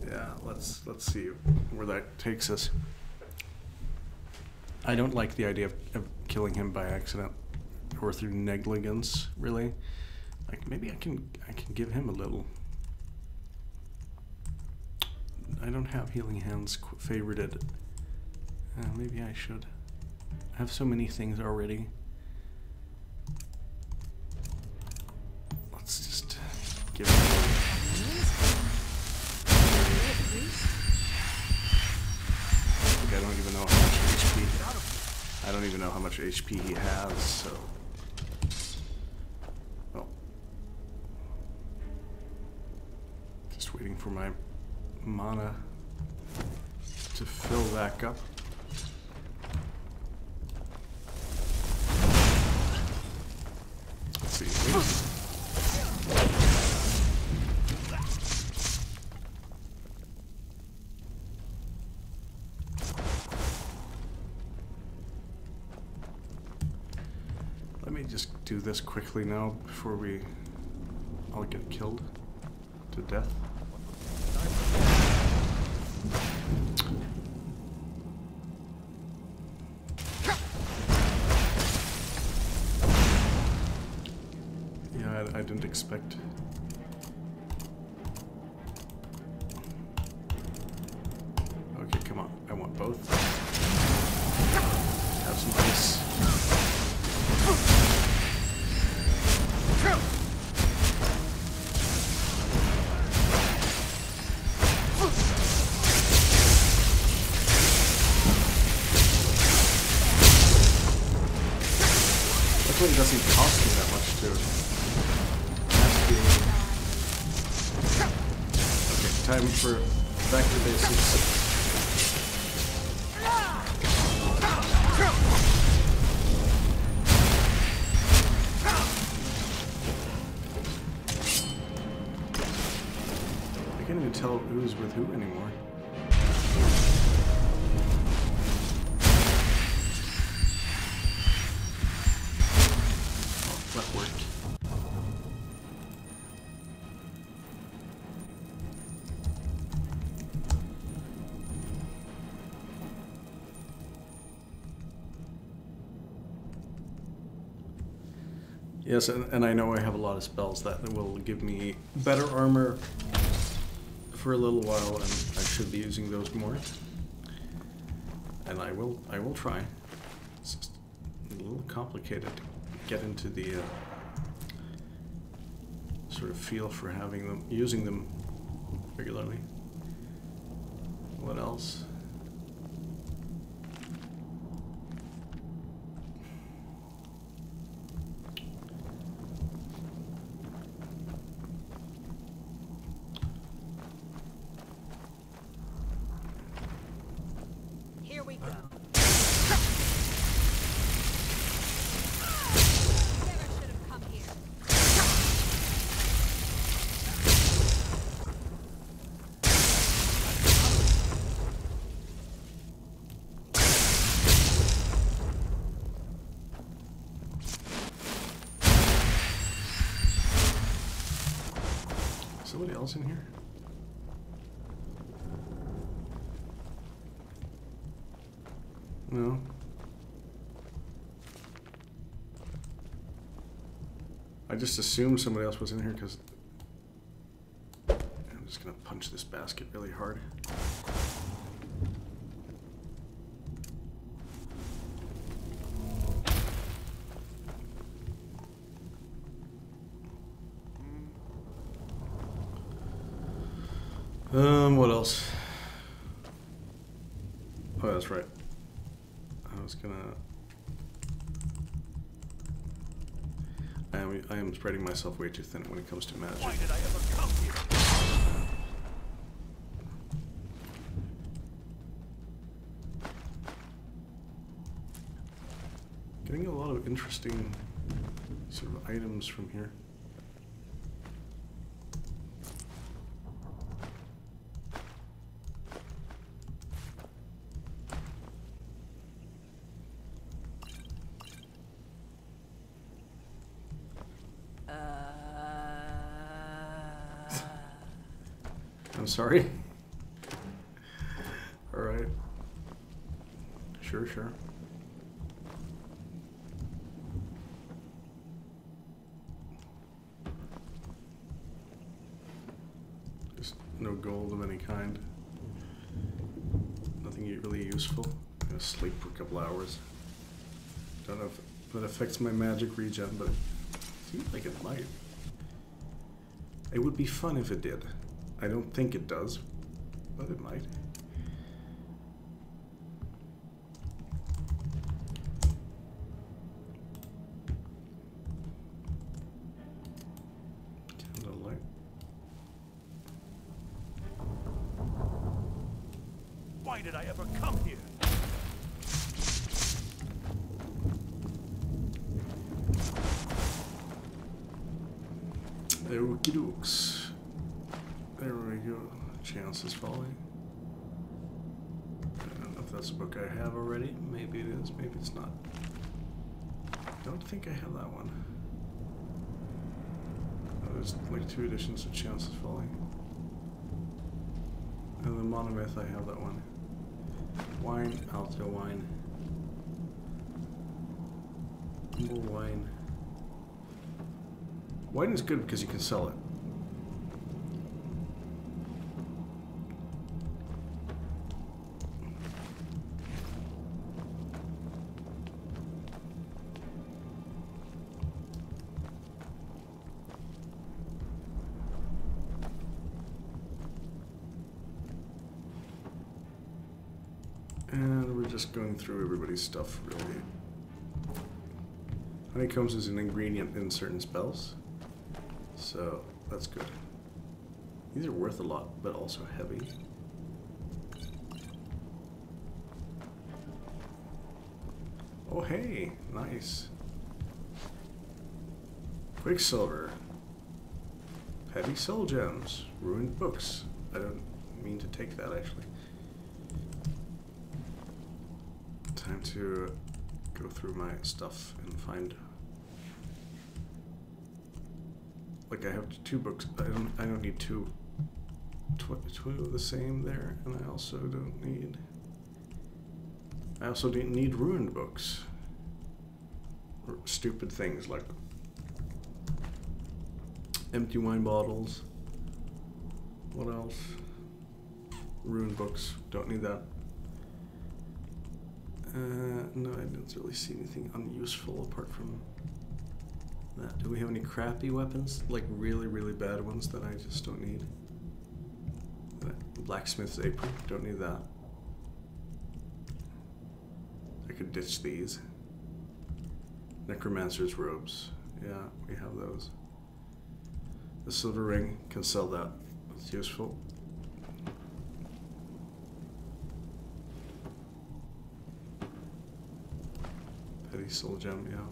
Yeah. Yeah, let's see where that takes us. I don't like the idea of killing him by accident or through negligence, really. Like maybe I can give him a little. I don't have healing hands favorited. Maybe I should. I have so many things already. Let's just give it a I don't even know how much HP. I don't even know how much HP he has, so. Oh. Just waiting for my mana to fill back up. Let's see. Let me just do this quickly now before we all get killed to death. Yeah, I didn't expect. Okay, come on. I want both. Have some ice. It doesn't cost me that much to okay, time for back to basics. I can't even tell who's with who anymore. That worked. Yes, and I know I have a lot of spells that will give me better armor for a little while, and I should be using those more. And I will try. It's just a little complicated to get into the sort of feel for having them, using them regularly. What else? Here we go. Somebody else in here? No. I just assumed somebody else was in here because I'm just gonna punch this basket really hard. What else? Oh, that's right. I was gonna... I am spreading myself way too thin when it comes to magic. Why did I ever come here? Getting a lot of interesting sort of items from here. I'm sorry. Alright. Sure. Just no gold of any kind. Nothing really useful. I'm gonna sleep for a couple hours. Don't know if that affects my magic regen, but it seems like it might. It would be fun if it did. I don't think it does, but it might. Candlelight. Why did I ever come here? Okie dokes. There we go. Chance is falling. I don't know if that's a book I have already. Maybe it is, maybe it's not. I don't think I have that one. Oh, there's like 2 editions of Chance is Falling. And the Monomyth, I have that one. Wine, Alto wine. Humble wine. Wine is good because you can sell it. And we're just going through everybody's stuff, really. Honeycombs is an ingredient in certain spells, so that's good. These are worth a lot, but also heavy. Oh hey, nice. Quicksilver. Petty soul gems. Ruined books. I don't mean to take that, actually. Time to go through my stuff and find. Like I have 2 books. I don't need two of the same there, and I also don't need. I also didn't need ruined books. Or stupid things like empty wine bottles. What else? Ruined books. Don't need that. No, I don't really see anything unuseful apart from that. Do we have any crappy weapons? Like really, really bad ones that I just don't need? Blacksmith's apron. Don't need that. I could ditch these. Necromancer's robes. Yeah, we have those. The silver ring. Can sell that. That's useful. Petty soul gem, yeah.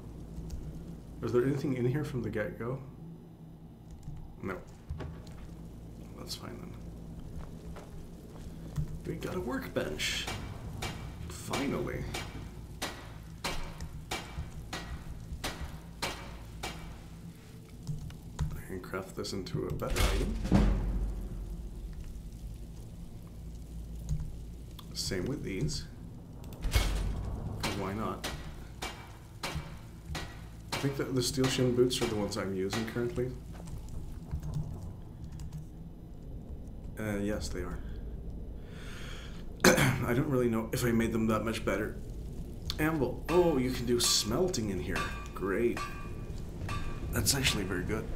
Is there anything in here from the get-go? No. That's fine then. We got a workbench. Finally. I can craft this into a better item. Same with these. 'Cause why not? I think that the steel shin boots are the ones I'm using currently. Yes, they are. I don't really know if I made them that much better. Anvil. Oh, you can do smelting in here. Great. That's actually very good.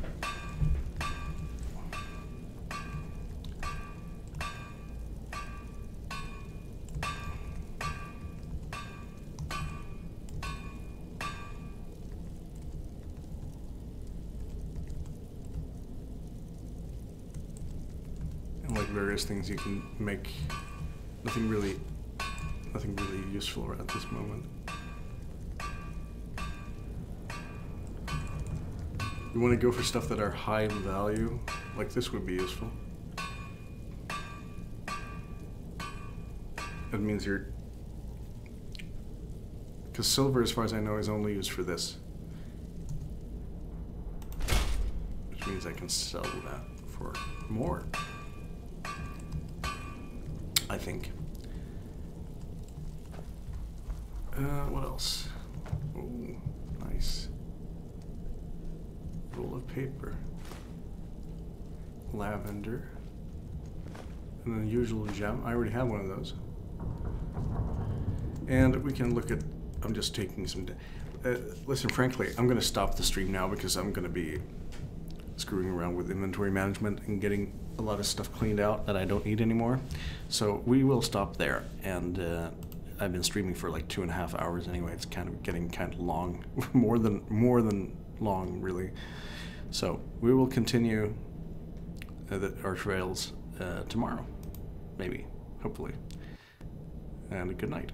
And like various things you can make. Nothing really useful at this moment. You want to go for stuff that are high in value, like this would be useful. That means because silver, as far as I know, is only used for this. Which means I can sell that for more. I think. What else? Oh, nice. Roll of paper. Lavender. An unusual gem. I already have one of those. And we can look at... I'm just taking some... listen, frankly, I'm going to stop the stream now because I'm going to be screwing around with inventory management and getting a lot of stuff cleaned out that I don't need anymore. So we will stop there. And I've been streaming for like 2.5 hours anyway. It's kind of getting kind of long. more than long, really. So we will continue our trails tomorrow. Maybe. Hopefully. And good night.